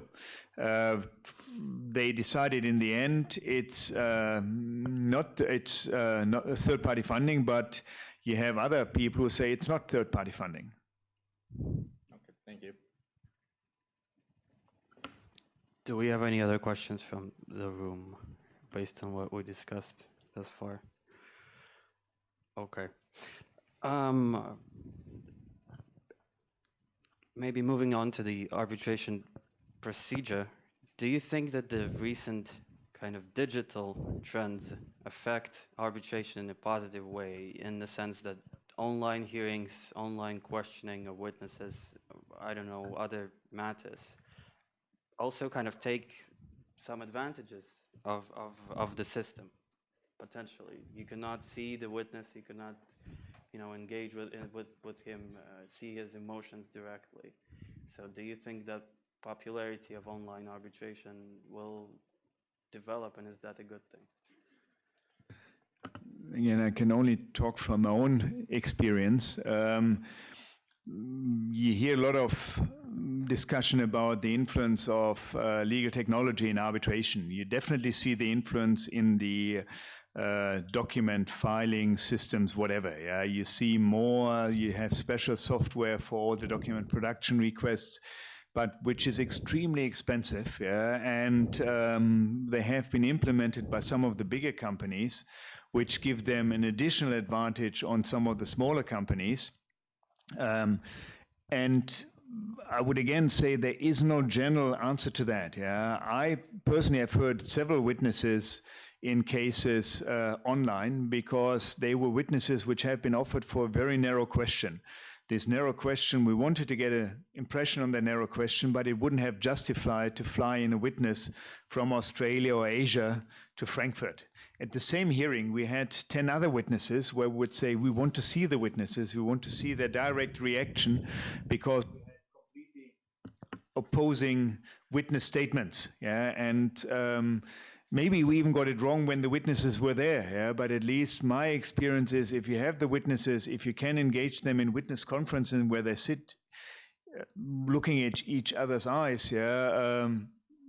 They decided in the end it's not third-party funding, but you have other people who say it's not third-party funding. Okay, thank you. Do we have any other questions from the room based on what we discussed thus far? Okay. Maybe moving on to the arbitration procedure, do you think that the recent kind of digital trends affect arbitration in a positive way, in the sense that online hearings, online questioning of witnesses, I don't know, other matters, also kind of take some advantages of the system, potentially? You cannot see the witness, you cannot, you know, engage with him, see his emotions directly. So do you think that popularity of online arbitration will develop, and is that a good thing? Again, I can only talk from my own experience. You hear a lot of discussion about the influence of legal technology in arbitration. You definitely see the influence in the document filing systems, whatever. Yeah, you see more. You have special software for all the document production requests, but which is extremely expensive. Yeah, and they have been implemented by some of the bigger companies, which give them an additional advantage on some of the smaller companies. And I would again say there is no general answer to that. Yeah, I personally have heard several witnesses in cases online, because they were witnesses which have been offered for a very narrow question. This narrow question, we wanted to get an impression on the narrow question, but it wouldn't have justified to fly in a witness from Australia or Asia to Frankfurt. At the same hearing, we had 10 other witnesses where we would say, we want to see the witnesses, we want to see their direct reaction, because we had completely opposing witness statements. Yeah, and maybe we even got it wrong when the witnesses were there, yeah? But at least my experience is, if you have the witnesses, if you can engage them in witness conferences where they sit looking at each other's eyes, yeah,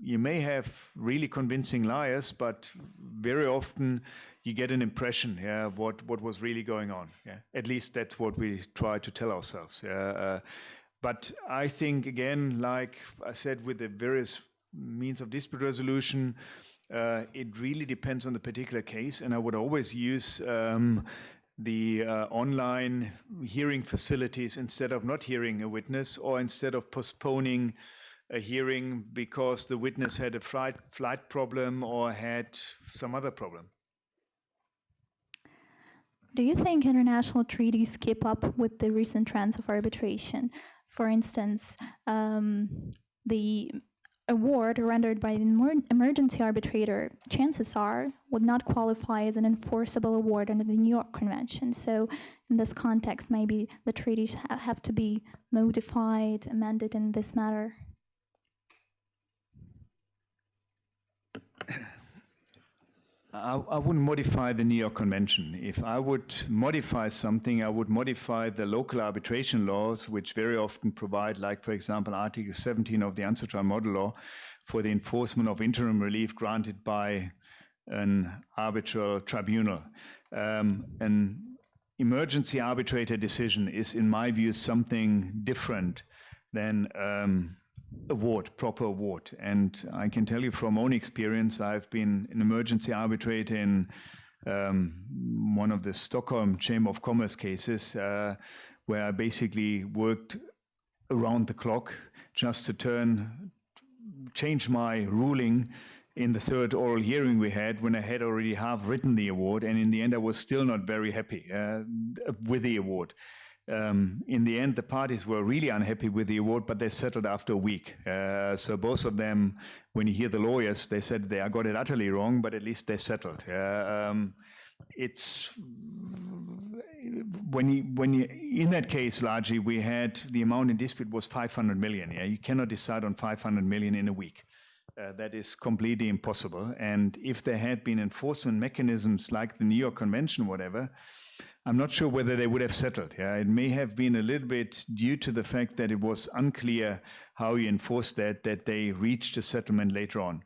you may have really convincing liars, but very often you get an impression, yeah, what was really going on. Yeah? At least that's what we try to tell ourselves. Yeah? But I think, again, like I said, with the various means of dispute resolution, it really depends on the particular case, and I would always use the online hearing facilities instead of not hearing a witness, or instead of postponing a hearing because the witness had a flight problem or had some other problem. Do you think international treaties keep up with the recent trends of arbitration? For instance, the award rendered by an emergency arbitrator, chances are, would not qualify as an enforceable award under the New York Convention. So in this context, maybe the treaties have to be modified, amended in this matter. I wouldn't modify the New York Convention. If I would modify something, I would modify the local arbitration laws, which very often provide, like, for example, Article 17 of the Ancestral Model Law for the enforcement of interim relief granted by an arbitral tribunal. An emergency arbitrator decision is, in my view, something different than award, proper award. And I can tell you from own experience, I've been an emergency arbitrator in one of the Stockholm Chamber of Commerce cases, where I basically worked around the clock just to change my ruling in the third oral hearing we had, when I had already half written the award, and in the end I was still not very happy with the award. In the end, the parties were really unhappy with the award, but they settled after a week. So both of them, when you hear the lawyers, they said they got it utterly wrong, but at least they settled. It's when you in that case, largely we had the amount in dispute was 500 million. Yeah, you cannot decide on 500 million in a week. That is completely impossible. And if there had been enforcement mechanisms like the New York Convention, whatever, I'm not sure whether they would have settled. Yeah, it may have been a little bit due to the fact that it was unclear how you enforce that they reached a settlement later on.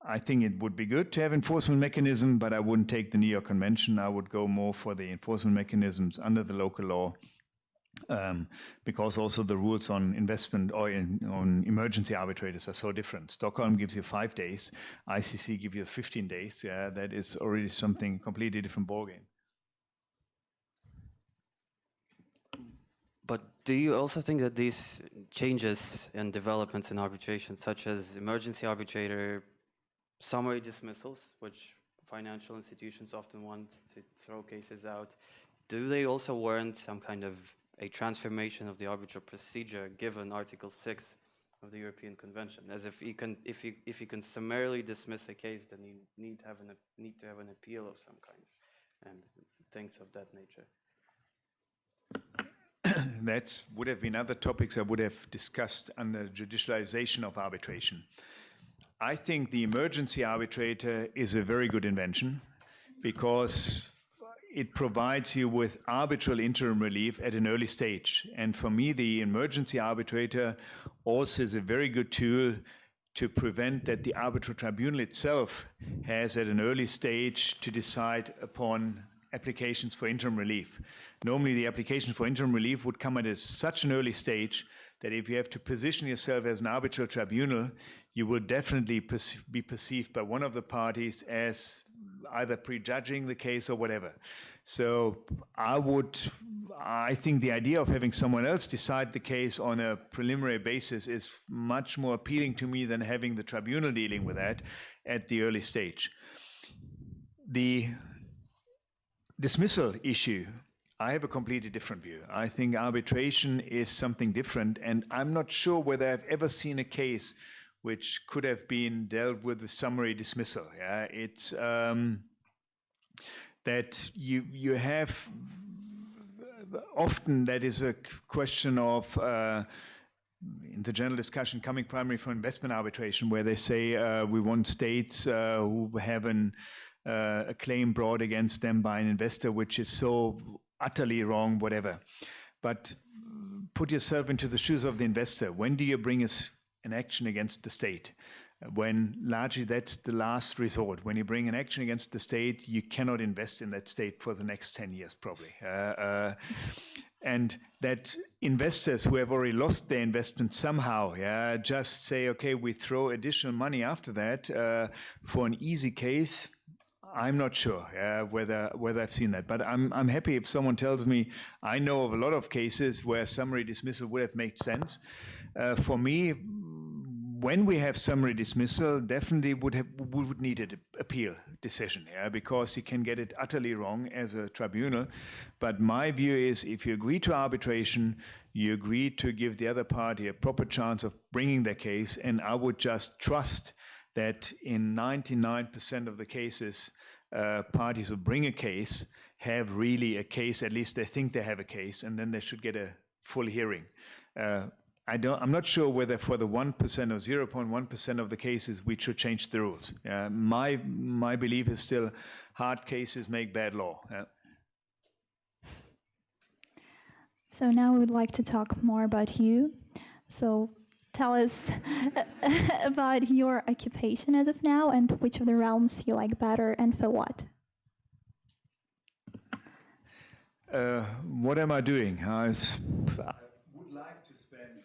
I think it would be good to have enforcement mechanism, but I wouldn't take the New York Convention. I would go more for the enforcement mechanisms under the local law, because also the rules on investment or on emergency arbitrators are so different. Stockholm gives you 5 days, ICC gives you 15 days. Yeah, that is already something completely different ballgame. But do you also think that these changes and developments in arbitration, such as emergency arbitrator, summary dismissals, which financial institutions often want to throw cases out, do they also warrant some kind of a transformation of the arbitral procedure given Article 6 of the European Convention? As if you can summarily dismiss a case, then you need to have an appeal of some kind, and things of that nature. That would have been other topics I would have discussed under judicialization of arbitration. I think the emergency arbitrator is a very good invention because it provides you with arbitral interim relief at an early stage. And for me, the emergency arbitrator also is a very good tool to prevent that the arbitral tribunal itself has at an early stage to decide upon applications for interim relief. Normally, the application for interim relief would come at such an early stage that if you have to position yourself as an arbitral tribunal, you will definitely be perceived by one of the parties as either prejudging the case or whatever. So I think the idea of having someone else decide the case on a preliminary basis is much more appealing to me than having the tribunal dealing with that at the early stage. The dismissal issue, I have a completely different view. I think arbitration is something different, and I'm not sure whether I've ever seen a case which could have been dealt with summary dismissal. Yeah, it's that you have often that is a question of in the general discussion coming primarily from investment arbitration, where they say we want states who have a claim brought against them by an investor which is so utterly wrong, whatever. But put yourself into the shoes of the investor. When do you bring an action against the state? When largely that's the last resort. When you bring an action against the state, you cannot invest in that state for the next 10 years, probably. And that investors who have already lost their investment somehow, just say, okay, we throw additional money after that for an easy case. I'm not sure whether I've seen that, but I'm happy if someone tells me. I know of a lot of cases where summary dismissal would have made sense. For me, when we have summary dismissal, definitely we would need an appeal decision, because you can get it utterly wrong as a tribunal. But my view is, if you agree to arbitration, you agree to give the other party a proper chance of bringing their case, and I would just trust that in 99% of the cases, parties who bring a case have really a case, at least they think they have a case, and then they should get a full hearing. I'm not sure whether for the 1% or 0.1% of the cases we should change the rules. My belief is still hard cases make bad law. So now we would like to talk more about you. So tell us about your occupation as of now and which of the realms you like better and for what. What am I doing? I would like to spend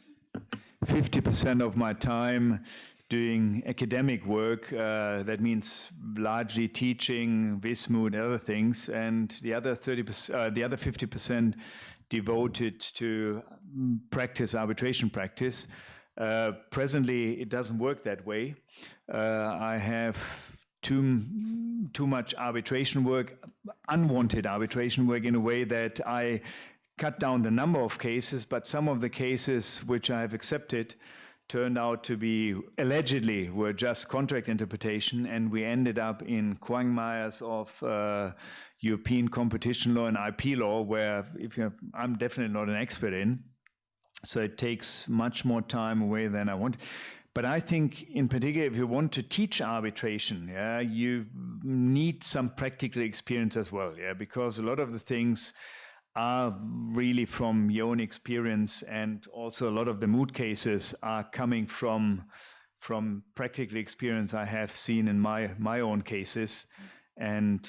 50% of my time doing academic work. That means largely teaching, Wismut, other things, and the other 50% devoted to arbitration practice. Presently, it doesn't work that way. I have too much arbitration work, unwanted arbitration work, in a way that I cut down the number of cases, but some of the cases which I have accepted turned out to be, allegedly, were just contract interpretation, and we ended up in quagmires of European competition law and IP law, where I'm definitely not an expert in, so it takes much more time away than I want. But I think, in particular, if you want to teach arbitration, you need some practical experience as well, because a lot of the things are really from your own experience, and also a lot of the moot cases are coming from practical experience I have seen in my own cases. And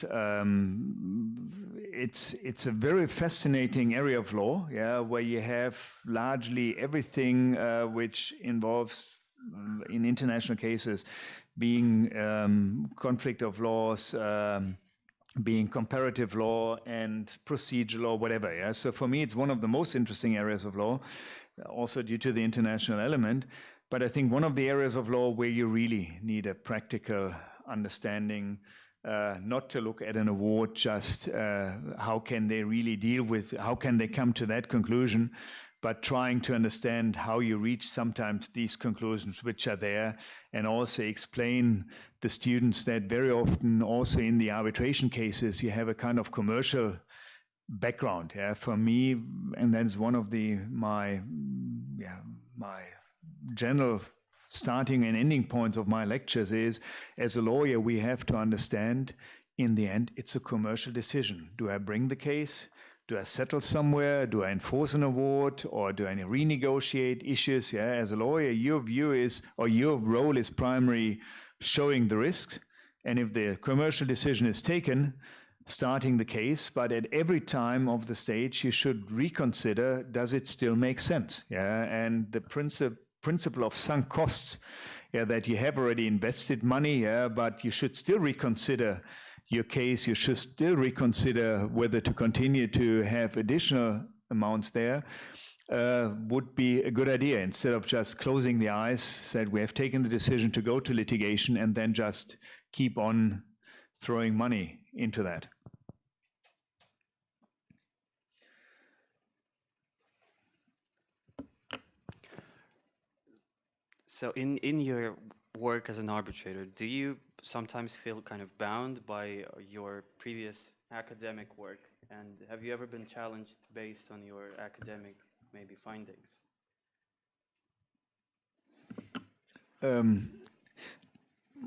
it's a very fascinating area of law, where you have largely everything which involves, in international cases, being conflict of laws, being comparative law and procedure law, whatever. So for me, it's one of the most interesting areas of law, also due to the international element. But I think one of the areas of law where you really need a practical understanding, not to look at an award, just how can they really deal with, how can they come to that conclusion, but trying to understand how you reach sometimes these conclusions which are there, and also explain the students that very often also in the arbitration cases you have a kind of commercial background. For me, and that is one of my general starting and ending points of my lectures is, as a lawyer, we have to understand, in the end, it's a commercial decision. Do I bring the case? Do I settle somewhere? Do I enforce an award? Or do I renegotiate issues? As a lawyer, your view is, or your role is primarily showing the risks. And if the commercial decision is taken, starting the case, but at every time of the stage, you should reconsider, does it still make sense? And the principle of sunk costs, that you have already invested money, but you should still reconsider your case, you should still reconsider whether to continue to have additional amounts there, would be a good idea, instead of just closing the eyes, said we have taken the decision to go to litigation, and then just keep on throwing money into that. So in your work as an arbitrator, do you sometimes feel kind of bound by your previous academic work? And have you ever been challenged based on your academic maybe findings?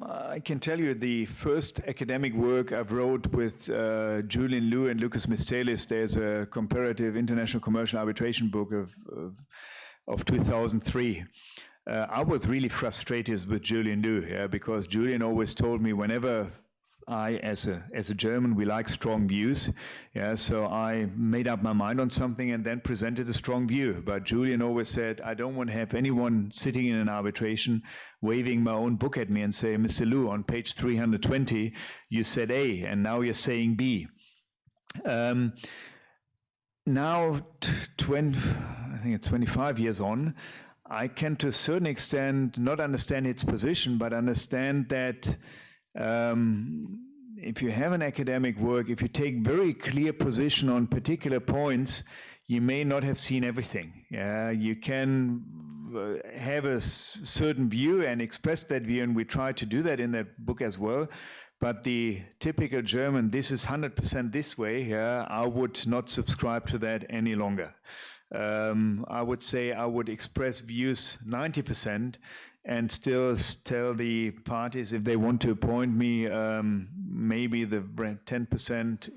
I can tell you the first academic work I've wrote with Julian Liu and Lucas Mistelis. There's a comparative international commercial arbitration book of 2003. I was really frustrated with Julian Liu, because Julian always told me, whenever I, as a German, we like strong views. So I made up my mind on something and then presented a strong view. But Julian always said, I don't want to have anyone sitting in an arbitration waving my own book at me and say, Mr. Liu, on page 320, you said A, and now you're saying B. Now, I think it's 25 years on, I can to a certain extent not understand its position, but understand that if you have an academic work, if you take very clear position on particular points, you may not have seen everything. You can have a certain view and express that view, and we try to do that in that book as well. But the typical German, this is 100% this way, I would not subscribe to that any longer. I would say I would express views 90% and still tell the parties, if they want to appoint me, maybe the 10%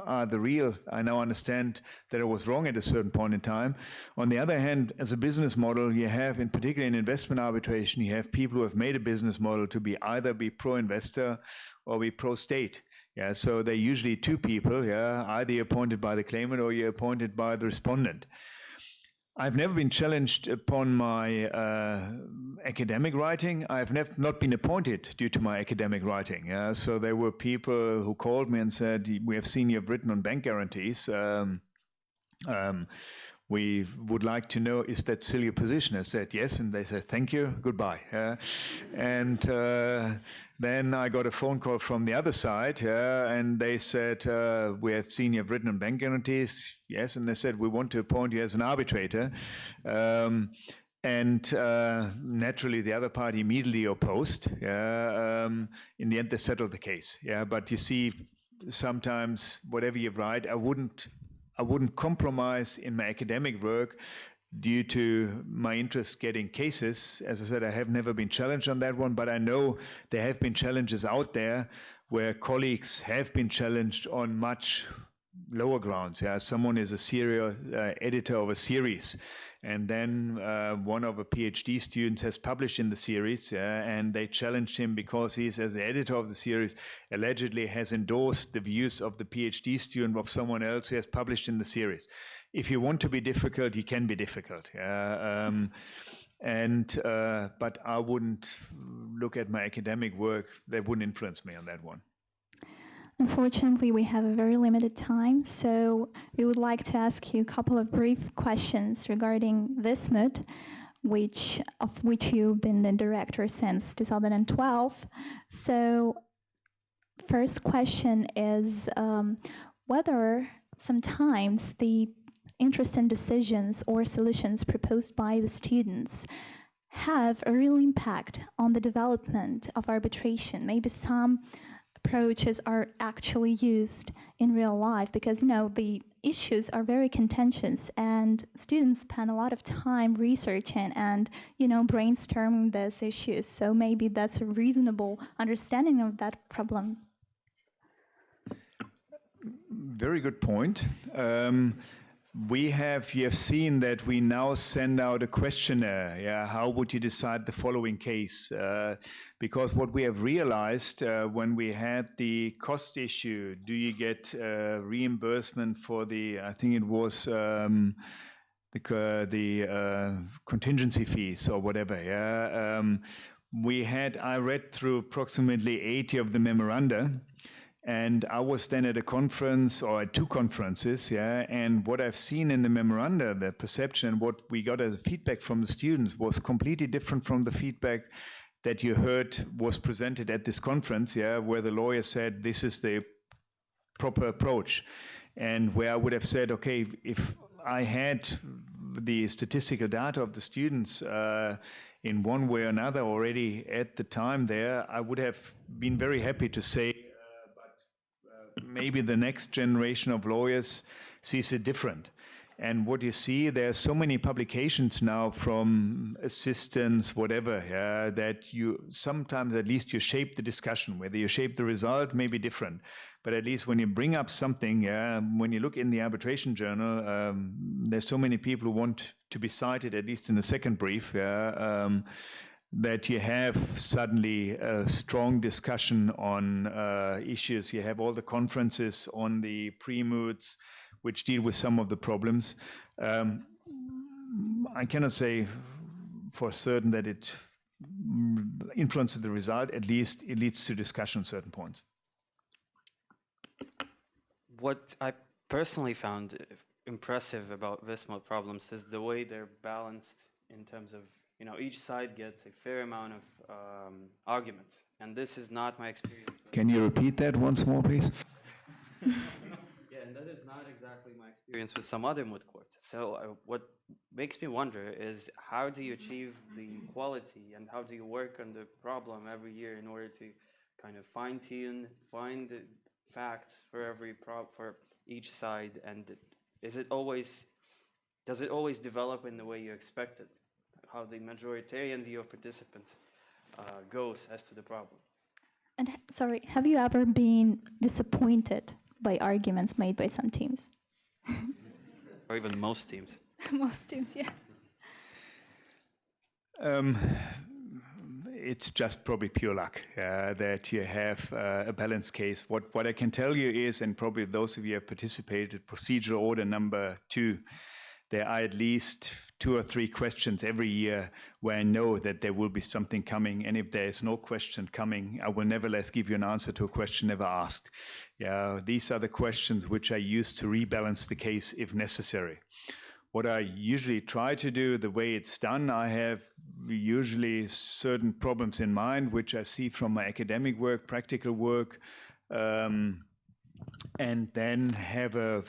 are the real. I now understand that I was wrong at a certain point in time. On the other hand, as a business model, you have, in particular in investment arbitration, you have people who have made a business model to be either be pro-investor or be pro-state. Yeah, so they're usually two people, yeah, either you're appointed by the claimant or you're appointed by the respondent. I've never been challenged upon my academic writing. I've not been appointed due to my academic writing. Yeah? So there were people who called me and said, we have seen you've written on bank guarantees. We would like to know, is that still your position? I said, yes. And they said, thank you, goodbye. And then I got a phone call from the other side, and they said, we have seen you've written on bank guarantees. Yes. And they said, we want to appoint you as an arbitrator. And naturally, the other party immediately opposed. In the end, they settled the case. Yeah. But you see, sometimes whatever you write, I wouldn't compromise in my academic work due to my interest getting cases. As I said, I have never been challenged on that one, but I know there have been challenges out there where colleagues have been challenged on much lower grounds. Yeah, someone is a serial editor of a series, and then one of a PhD students has published in the series, and they challenged him because he's, as the editor of the series, allegedly has endorsed the views of the PhD student of someone else who has published in the series. If you want to be difficult, you can be difficult. But I wouldn't look at my academic work. That wouldn't influence me on that one. Unfortunately, we have a very limited time, so we would like to ask you a couple of brief questions regarding Wismut, of which you've been the director since 2012. So, first question is whether sometimes the interesting decisions or solutions proposed by the students have a real impact on the development of arbitration. Maybe some approaches are actually used in real life because, the issues are very contentious and students spend a lot of time researching and, brainstorming these issues. So maybe that's a reasonable understanding of that problem. Very good point. You have seen that we now send out a questionnaire. Yeah, how would you decide the following case? Because what we have realized when we had the cost issue, do you get reimbursement for the? I think it was the contingency fees or whatever. Yeah, I read through approximately 80 of the memoranda. And I was then at a conference, or at two conferences, and what I've seen in the memoranda, the perception, and what we got as feedback from the students was completely different from the feedback that you heard was presented at this conference, where the lawyer said, this is the proper approach. And where I would have said, okay, if I had the statistical data of the students in one way or another already at the time there, I would have been very happy to say, maybe the next generation of lawyers sees it different. And what you see, there are so many publications now from assistants, whatever, that you sometimes at least you shape the discussion. Whether you shape the result may be different. But at least when you bring up something, when you look in the arbitration journal, there's so many people who want to be cited, at least in the second brief, that you have suddenly a strong discussion on issues. You have all the conferences on the pre-moods, which deal with some of the problems. I cannot say for certain that it influences the result. At least it leads to discussion at certain points. What I personally found impressive about Wismut problems is the way they're balanced in terms of, each side gets a fair amount of argument. And this is not my experience. Can you repeat that once more, please? Yeah, and that is not exactly my experience with some other moot courts. So what makes me wonder is, how do you achieve the quality and how do you work on the problem every year in order to kind of fine-tune, find the facts for for each side, and does it always develop in the way you expected? How the majoritarian view of participants goes as to the problem. And sorry, have you ever been disappointed by arguments made by some teams. Or even most teams. Most teams, yeah. It's just probably pure luck that you have a balanced case. What I can tell you is, and probably those of you who have participated, procedural order number 2, there are at least 2 or 3 questions every year where I know that there will be something coming, and if there is no question coming, I will nevertheless give you an answer to a question never asked. Yeah, these are the questions which I use to rebalance the case if necessary. What I usually try to do, the way it's done, I have usually certain problems in mind, which I see from my academic work, practical work, and then have a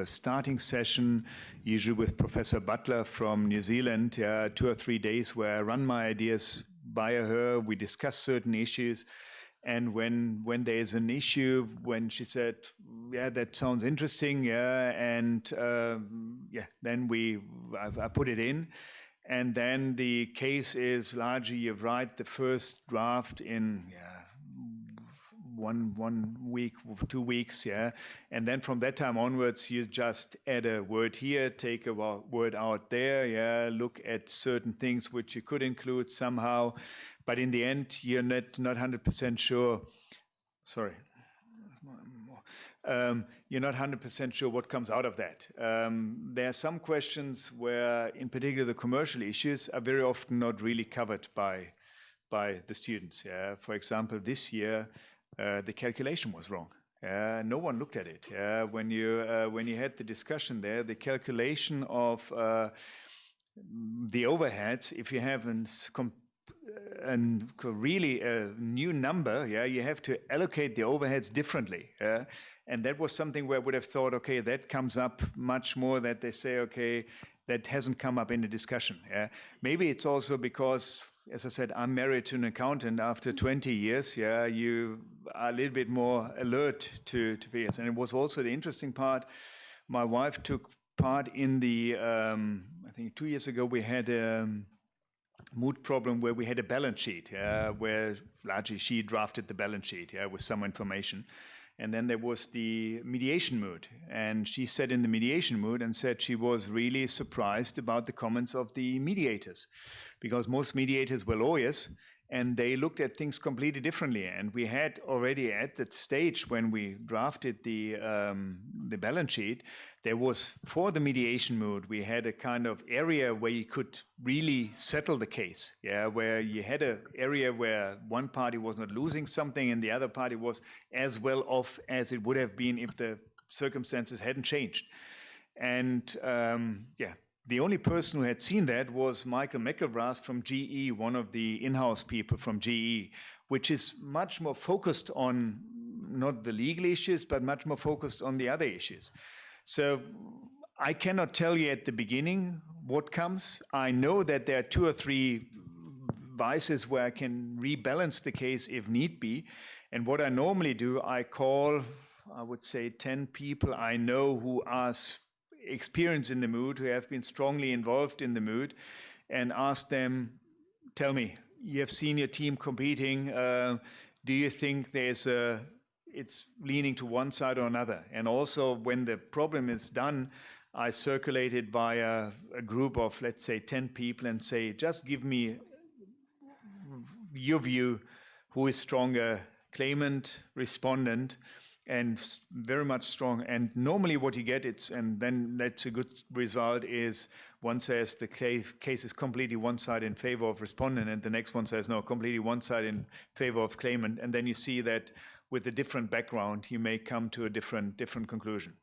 starting session, usually with Professor Butler from New Zealand, 2 or 3 days where I run my ideas by her, we discuss certain issues. And when there is an issue, when she said, yeah, that sounds interesting, yeah, and then I put it in. And then the case is largely, you write the first draft in 1 week, 2 weeks, yeah. And then from that time onwards, you just add a word here, take a word out there, yeah, look at certain things which you could include somehow. But in the end, you're not 100% sure. Sorry. You're not 100% sure what comes out of that. There are some questions where, in particular, the commercial issues are very often not really covered by the students. Yeah? For example, this year, the calculation was wrong. No one looked at it. When you had the discussion there, the calculation of the overheads, if you have really a new number, you have to allocate the overheads differently. And that was something where I would have thought, okay, that comes up much more, that they say, okay, that hasn't come up in the discussion. Maybe it's also because, as I said, I'm married to an accountant after 20 years. You are a little bit more alert to figures. And it was also the interesting part. My wife took part in the, I think 2 years ago, we had a mood problem where we had a balance sheet, where largely she drafted the balance sheet with some information. And then there was the mediation mood. And she said in the mediation mood and said she was really surprised about the comments of the mediators, because most mediators were lawyers and they looked at things completely differently. And we had already at that stage when we drafted the balance sheet, there was, for the mediation mood, we had a kind of area where you could really settle the case, where you had an area where one party was not losing something and the other party was as well off as it would have been if the circumstances hadn't changed. And the only person who had seen that was Michael McElvraz from GE, one of the in-house people from GE, which is much more focused on not the legal issues, but much more focused on the other issues. So I cannot tell you at the beginning what comes. I know that there are 2 or 3 vices where I can rebalance the case if need be. And what I normally do, I call, I would say, 10 people I know who are experienced in the mood, who have been strongly involved in the mood, and ask them, tell me, you have seen your team competing. Do you think it's leaning to one side or another? And also, when the problem is done, I circulate it via a group of, let's say, 10 people and say, just give me your view, who is stronger, claimant, respondent, and very much strong. And normally what you get, and then that's a good result, is one says the case is completely one side in favor of respondent, and the next one says, no, completely one side in favor of claimant. And then you see that with a different background, you may come to a different conclusion.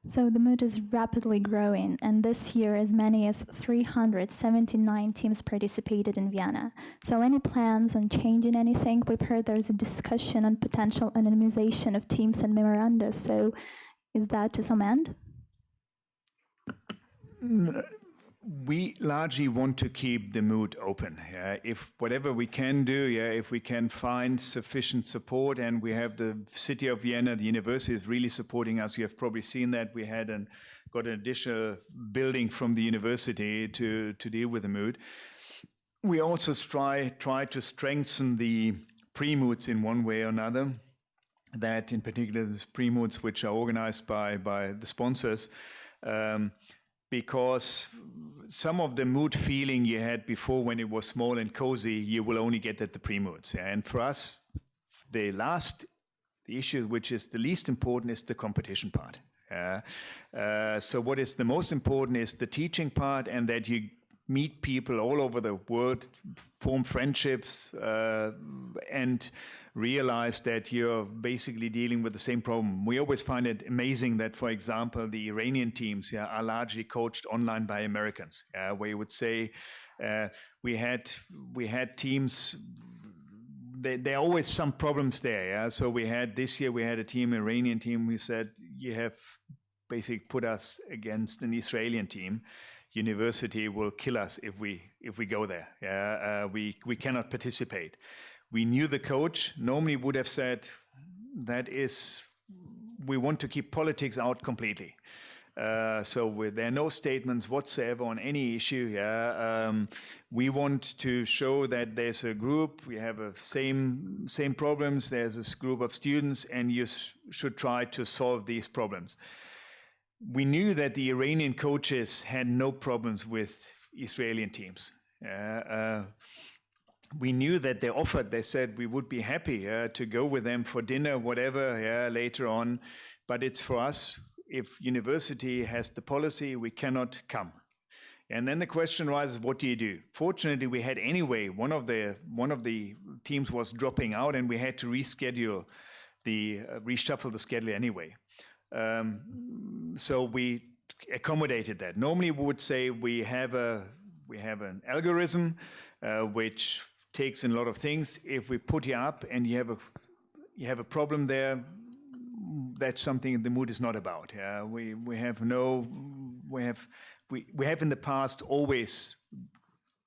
So the mood is rapidly growing, and this year as many as 379 teams participated in Vienna. So any plans on changing anything? We've heard there's a discussion on potential anonymization of teams and memoranda. So is that to some end? We largely want to keep the mood open. If whatever we can do, if we can find sufficient support, and we have the city of Vienna, the university is really supporting us. You have probably seen that we had got an additional building from the university to deal with the mood. We also try to strengthen the pre-moods in one way or another. that in particular the pre-moods which are organized by the sponsors, because some of the mood feeling you had before when it was small and cozy, you will only get at the pre-moods. And for us, the issue which is the least important is the competition part. So what is the most important is the teaching part, and that you meet people all over the world, form friendships, and realize that you're basically dealing with the same problem. We always find it amazing that, for example, the Iranian teams are largely coached online by Americans, where you would say we had teams. There are always some problems there. So this year we had a team, Iranian team, who said, you have basically put us against an Israeli team. University will kill us if we go there. We cannot participate. We knew the coach. Normally would have said, we want to keep politics out completely. So there are no statements whatsoever on any issue. We want to show that there's a group, we have a same problems, there's this group of students, and you should try to solve these problems. We knew that the Iranian coaches had no problems with Israeli teams. We knew that they said we would be happy to go with them for dinner, whatever, later on. But it's for us, if university has the policy, we cannot come. And then the question arises, what do you do? Fortunately, we had anyway, one of the teams was dropping out, and we had to reshuffle the schedule anyway. So we accommodated that. Normally, we would say we have an algorithm which takes in a lot of things. If we put you up and you have a problem there, that's something the mood is not about. We have in the past always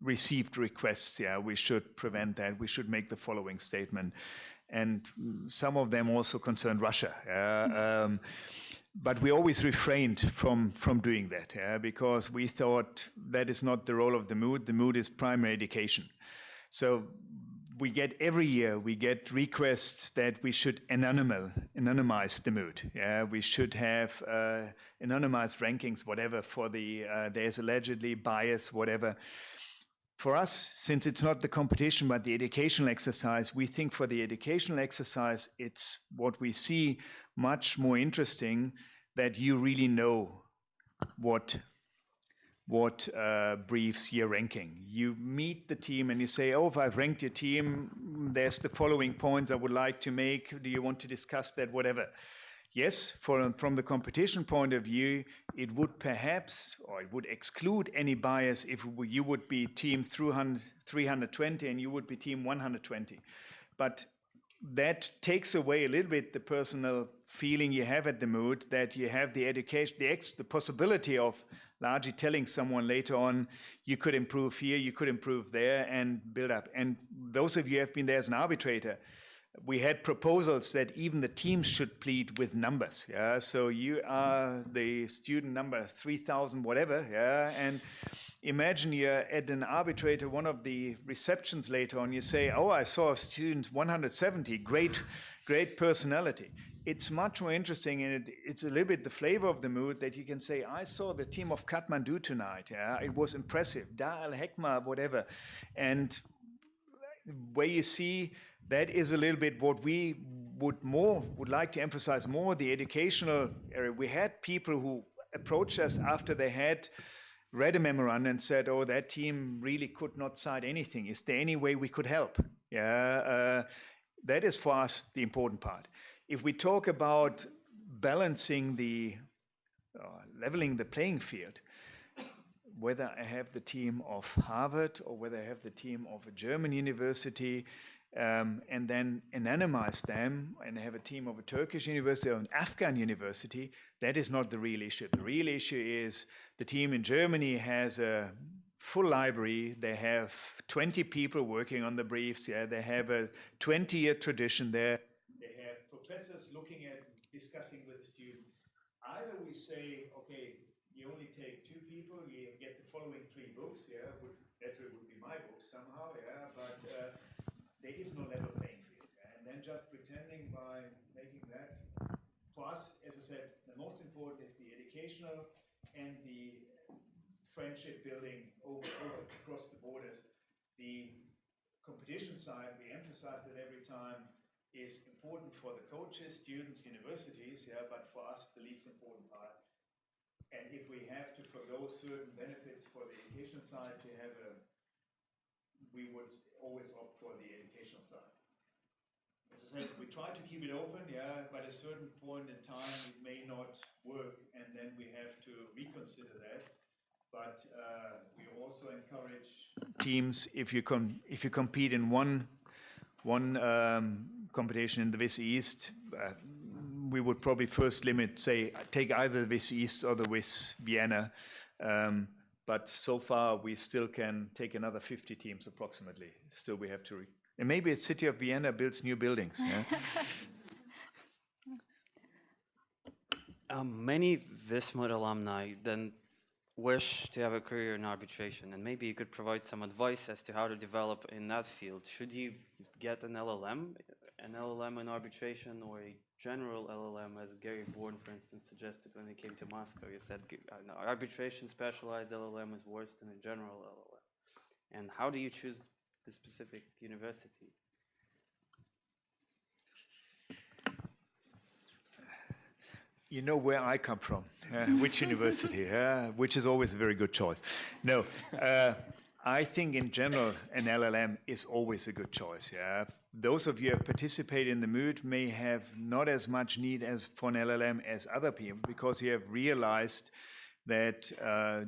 received requests. We should prevent that. We should make the following statement, and some of them also concerned Russia. But we always refrained from doing that, because we thought that is not the role of the mood. The mood is primary education. So every year we get requests that we should anonymize the mood. We should have anonymized rankings, whatever, for there's allegedly bias, whatever. For us, since it's not the competition but the educational exercise, we think for the educational exercise, it's what we see much more interesting, that you really know what briefs you're ranking. You meet the team and you say, oh, if I've ranked your team, there's the following points I would like to make. Do you want to discuss that? Whatever. Yes, from the competition point of view, it would perhaps, or it would exclude any bias if you would be team 320 and you would be team 120. But that takes away a little bit the personal feeling you have at the mood, that you have the education, the possibility of largely telling someone later on, you could improve here, you could improve there, and build up. And those of you who have been there as an arbitrator, we had proposals that even the teams should plead with numbers. So you are the student number 3,000 whatever, and imagine you're at an arbitrator, one of the receptions later on, you say, oh, I saw a student 170, great personality. It's much more interesting, and it's a little bit the flavor of the mood that you can say, I saw the team of Kathmandu tonight. It was impressive. Dar al-Hekma, whatever. And where you see that is a little bit what we would like to emphasize more, the educational area. We had people who approached us after they had read a memorandum and said, oh, that team really could not cite anything. Is there any way we could help? That is for us the important part. If we talk about balancing leveling the playing field, whether I have the team of Harvard or whether I have the team of a German university, and then anonymize them and have a team of a Turkish university or an Afghan university, that is not the real issue. The real issue is the team in Germany has a full library. They have 20 people working on the briefs. They have a 20-year tradition there. They have professors looking at discussing with the student. Either we say, okay, you only take 2 people, you get the following 3 books, which would be my books somehow, but there is no level playing field. And then just pretending by making that. For us, as I said, the most important is the educational and the friendship building across the borders. The competition side, we emphasize that every time, is important for the coaches, students, universities, yeah, but for us, the least important part. And if we have to forgo certain benefits for the education side to have we would always opt for the educational side. As I said, we try to keep it open, yeah, but at a certain point in time, it may not work, and then we have to reconsider that. But we also encourage teams, if you compete in one competition in the Wis East, we would probably first limit, say, take either the Wis East or the Wis Vienna. But so far, we still can take another 50 teams approximately. Still, we have to. And maybe the city of Vienna builds new buildings. Yeah? Many Wismut alumni then wish to have a career in arbitration, and maybe you could provide some advice as to how to develop in that field. Should you get an LLM in arbitration, or a general LLM, as Gary Bourne, for instance, suggested when he came to Moscow? He said arbitration specialized LLM is worse than a general LLM. And how do you choose the specific university? You know where I come from, which university, which is always a very good choice. No, I think in general an LLM is always a good choice. Yeah? Those of you who have participated in the mood may have not as much need for an LLM as other people, because you have realized that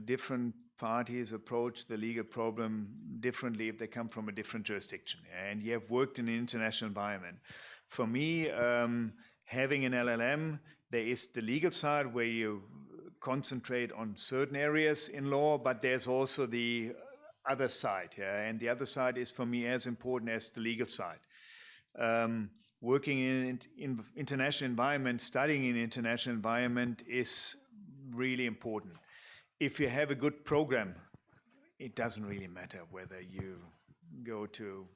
different parties approach the legal problem differently if they come from a different jurisdiction. And you have worked in an international environment. For me, having an LLM, there is the legal side where you concentrate on certain areas in law, but there's also the other side, yeah? And the other side is for me as important as the legal side. Working in international environment, studying in international environment is really important. If you have a good program, it doesn't really matter whether you go to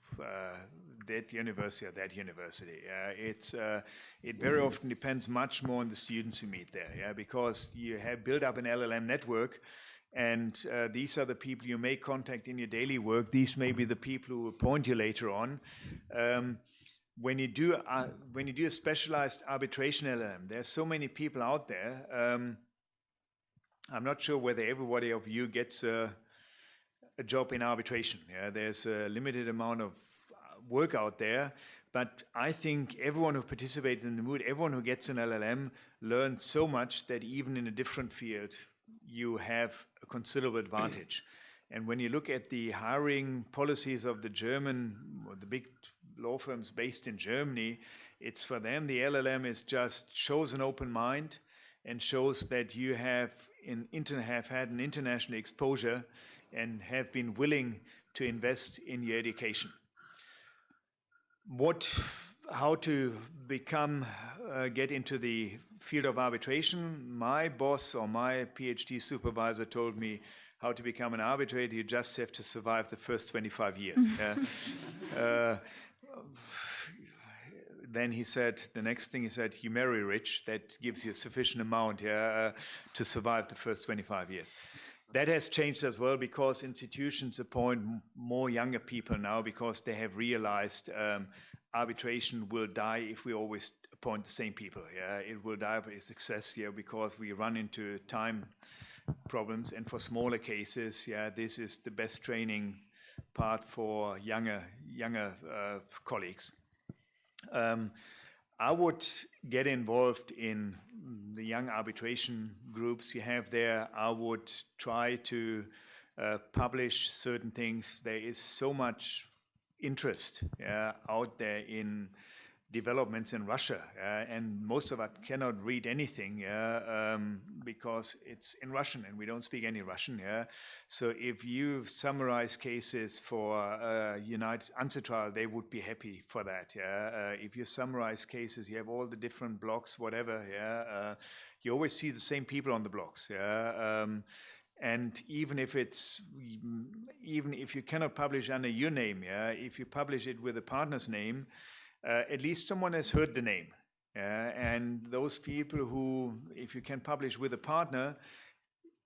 that university or that university. It very often depends much more on the students you meet there, yeah? Because you have built up an LLM network, and these are the people you make contact in your daily work. These may be the people who appoint you later on. When you do a specialized arbitration LLM, there's so many people out there. I'm not sure whether everybody of you gets a job in arbitration. Yeah? There's a limited amount of work out there, but I think everyone who participates in the mood, everyone who gets an LLM, learns so much that even in a different field, you have a considerable advantage. And when you look at the hiring policies of the big law firms based in Germany, it's for them, the LLM shows an open mind and shows that you have had an international exposure and have been willing to invest in your education. How to get into the field of arbitration? My boss or my PhD supervisor told me how to become an arbitrator. You just have to survive the first 25 years. Then he said, the next thing he said, you marry rich. That gives you a sufficient amount to survive the first 25 years. That has changed as well, because institutions appoint more younger people now, because they have realized arbitration will die if we always appoint the same people. Yeah? It will die for its success here, because we run into time problems. And for smaller cases, this is the best training part for younger colleagues. I would get involved in the young arbitration groups you have there. I would try to publish certain things. There is so much interest out there in developments in Russia, and most of us cannot read anything because it's in Russian and we don't speak any Russian. So if you summarize cases for United Answer Trial, they would be happy for that. If you summarize cases, you have all the different blocks, whatever. You always see the same people on the blocks. And even if you cannot publish under your name, if you publish it with a partner's name, at least someone has heard the name. And those people who, if you can publish with a partner,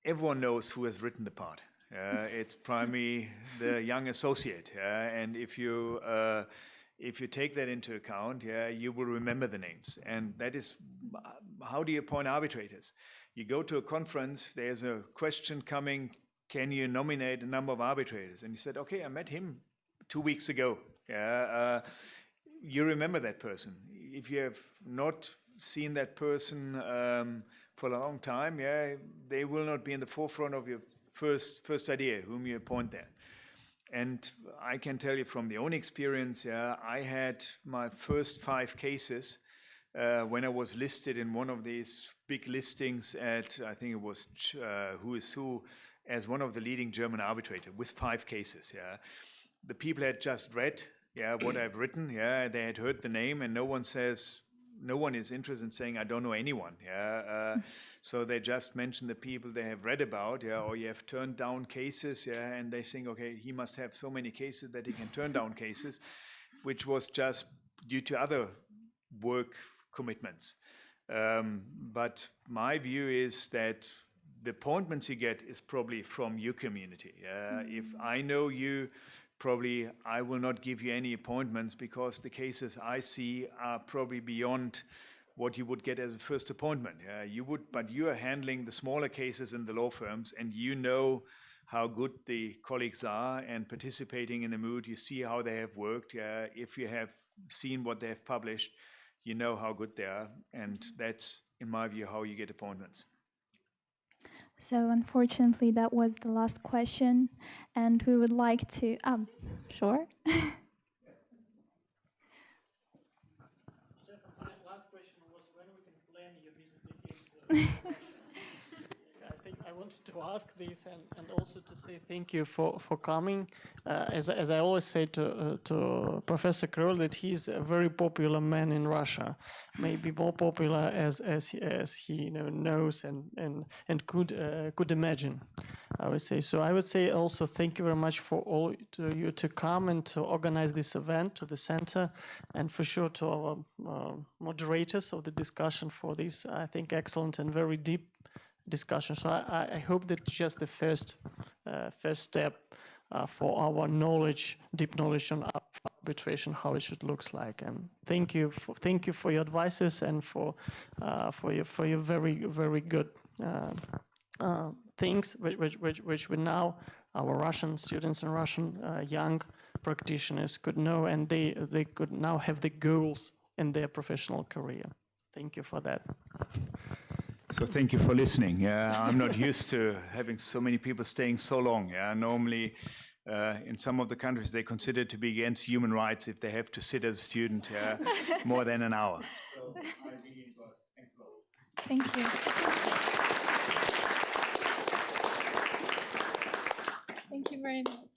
everyone knows who has written the part. It's primarily the young associate. And if you take that into account, you will remember the names. And that is, how do you appoint arbitrators? You go to a conference, there's a question coming, can you nominate a number of arbitrators? And you said, okay, I met him 2 weeks ago. You remember that person. If you have not seen that person for a long time, they will not be in the forefront of your first idea, whom you appoint there. And I can tell you from the own experience, I had my first 5 cases when I was listed in one of these big listings at, I think it was Who is Who, as one of the leading German arbitrators with 5 cases. The people had just read what I've written. They had heard the name, and no one is interested in saying, I don't know anyone. So they just mention the people they have read about, or you have turned down cases, and they think, okay, he must have so many cases that he can turn down cases, which was just due to other work commitments. But my view is that the appointments you get is probably from your community. If I know you, probably I will not give you any appointments because the cases I see are probably beyond what you would get as a first appointment. But you are handling the smaller cases in the law firms, and you know how good the colleagues are and participating in the mood. You see how they have worked. If you have seen what they have published, you know how good they are, and that's, in my view, how you get appointments. So unfortunately, that was the last question, and we would like to, sure. Stefan, my last question was when we can plan your visit again to Russia. I think I wanted to ask this and also to say thank you for coming. As I always say to Professor Kröll, that he's a very popular man in Russia, maybe more popular as he knows and could imagine, I would say. So I would say also thank you very much for all to you to come and to organize this event to the center, and for sure to our moderators of the discussion for this, I think, excellent and very deep discussion. So I hope that just the first step for our knowledge, deep knowledge on arbitration, how it should looks like. And thank you for your advices and for your very good things which we now, our Russian students and Russian young practitioners could know, and they could now have the goals in their professional career. Thank you for that. So thank you for listening. I'm not used to having so many people staying so long. Normally, in some of the countries, they consider it to be against human rights if they have to sit as a student more than an hour. So I really enjoyed it. Thanks a lot. Thank you. Thank you very much.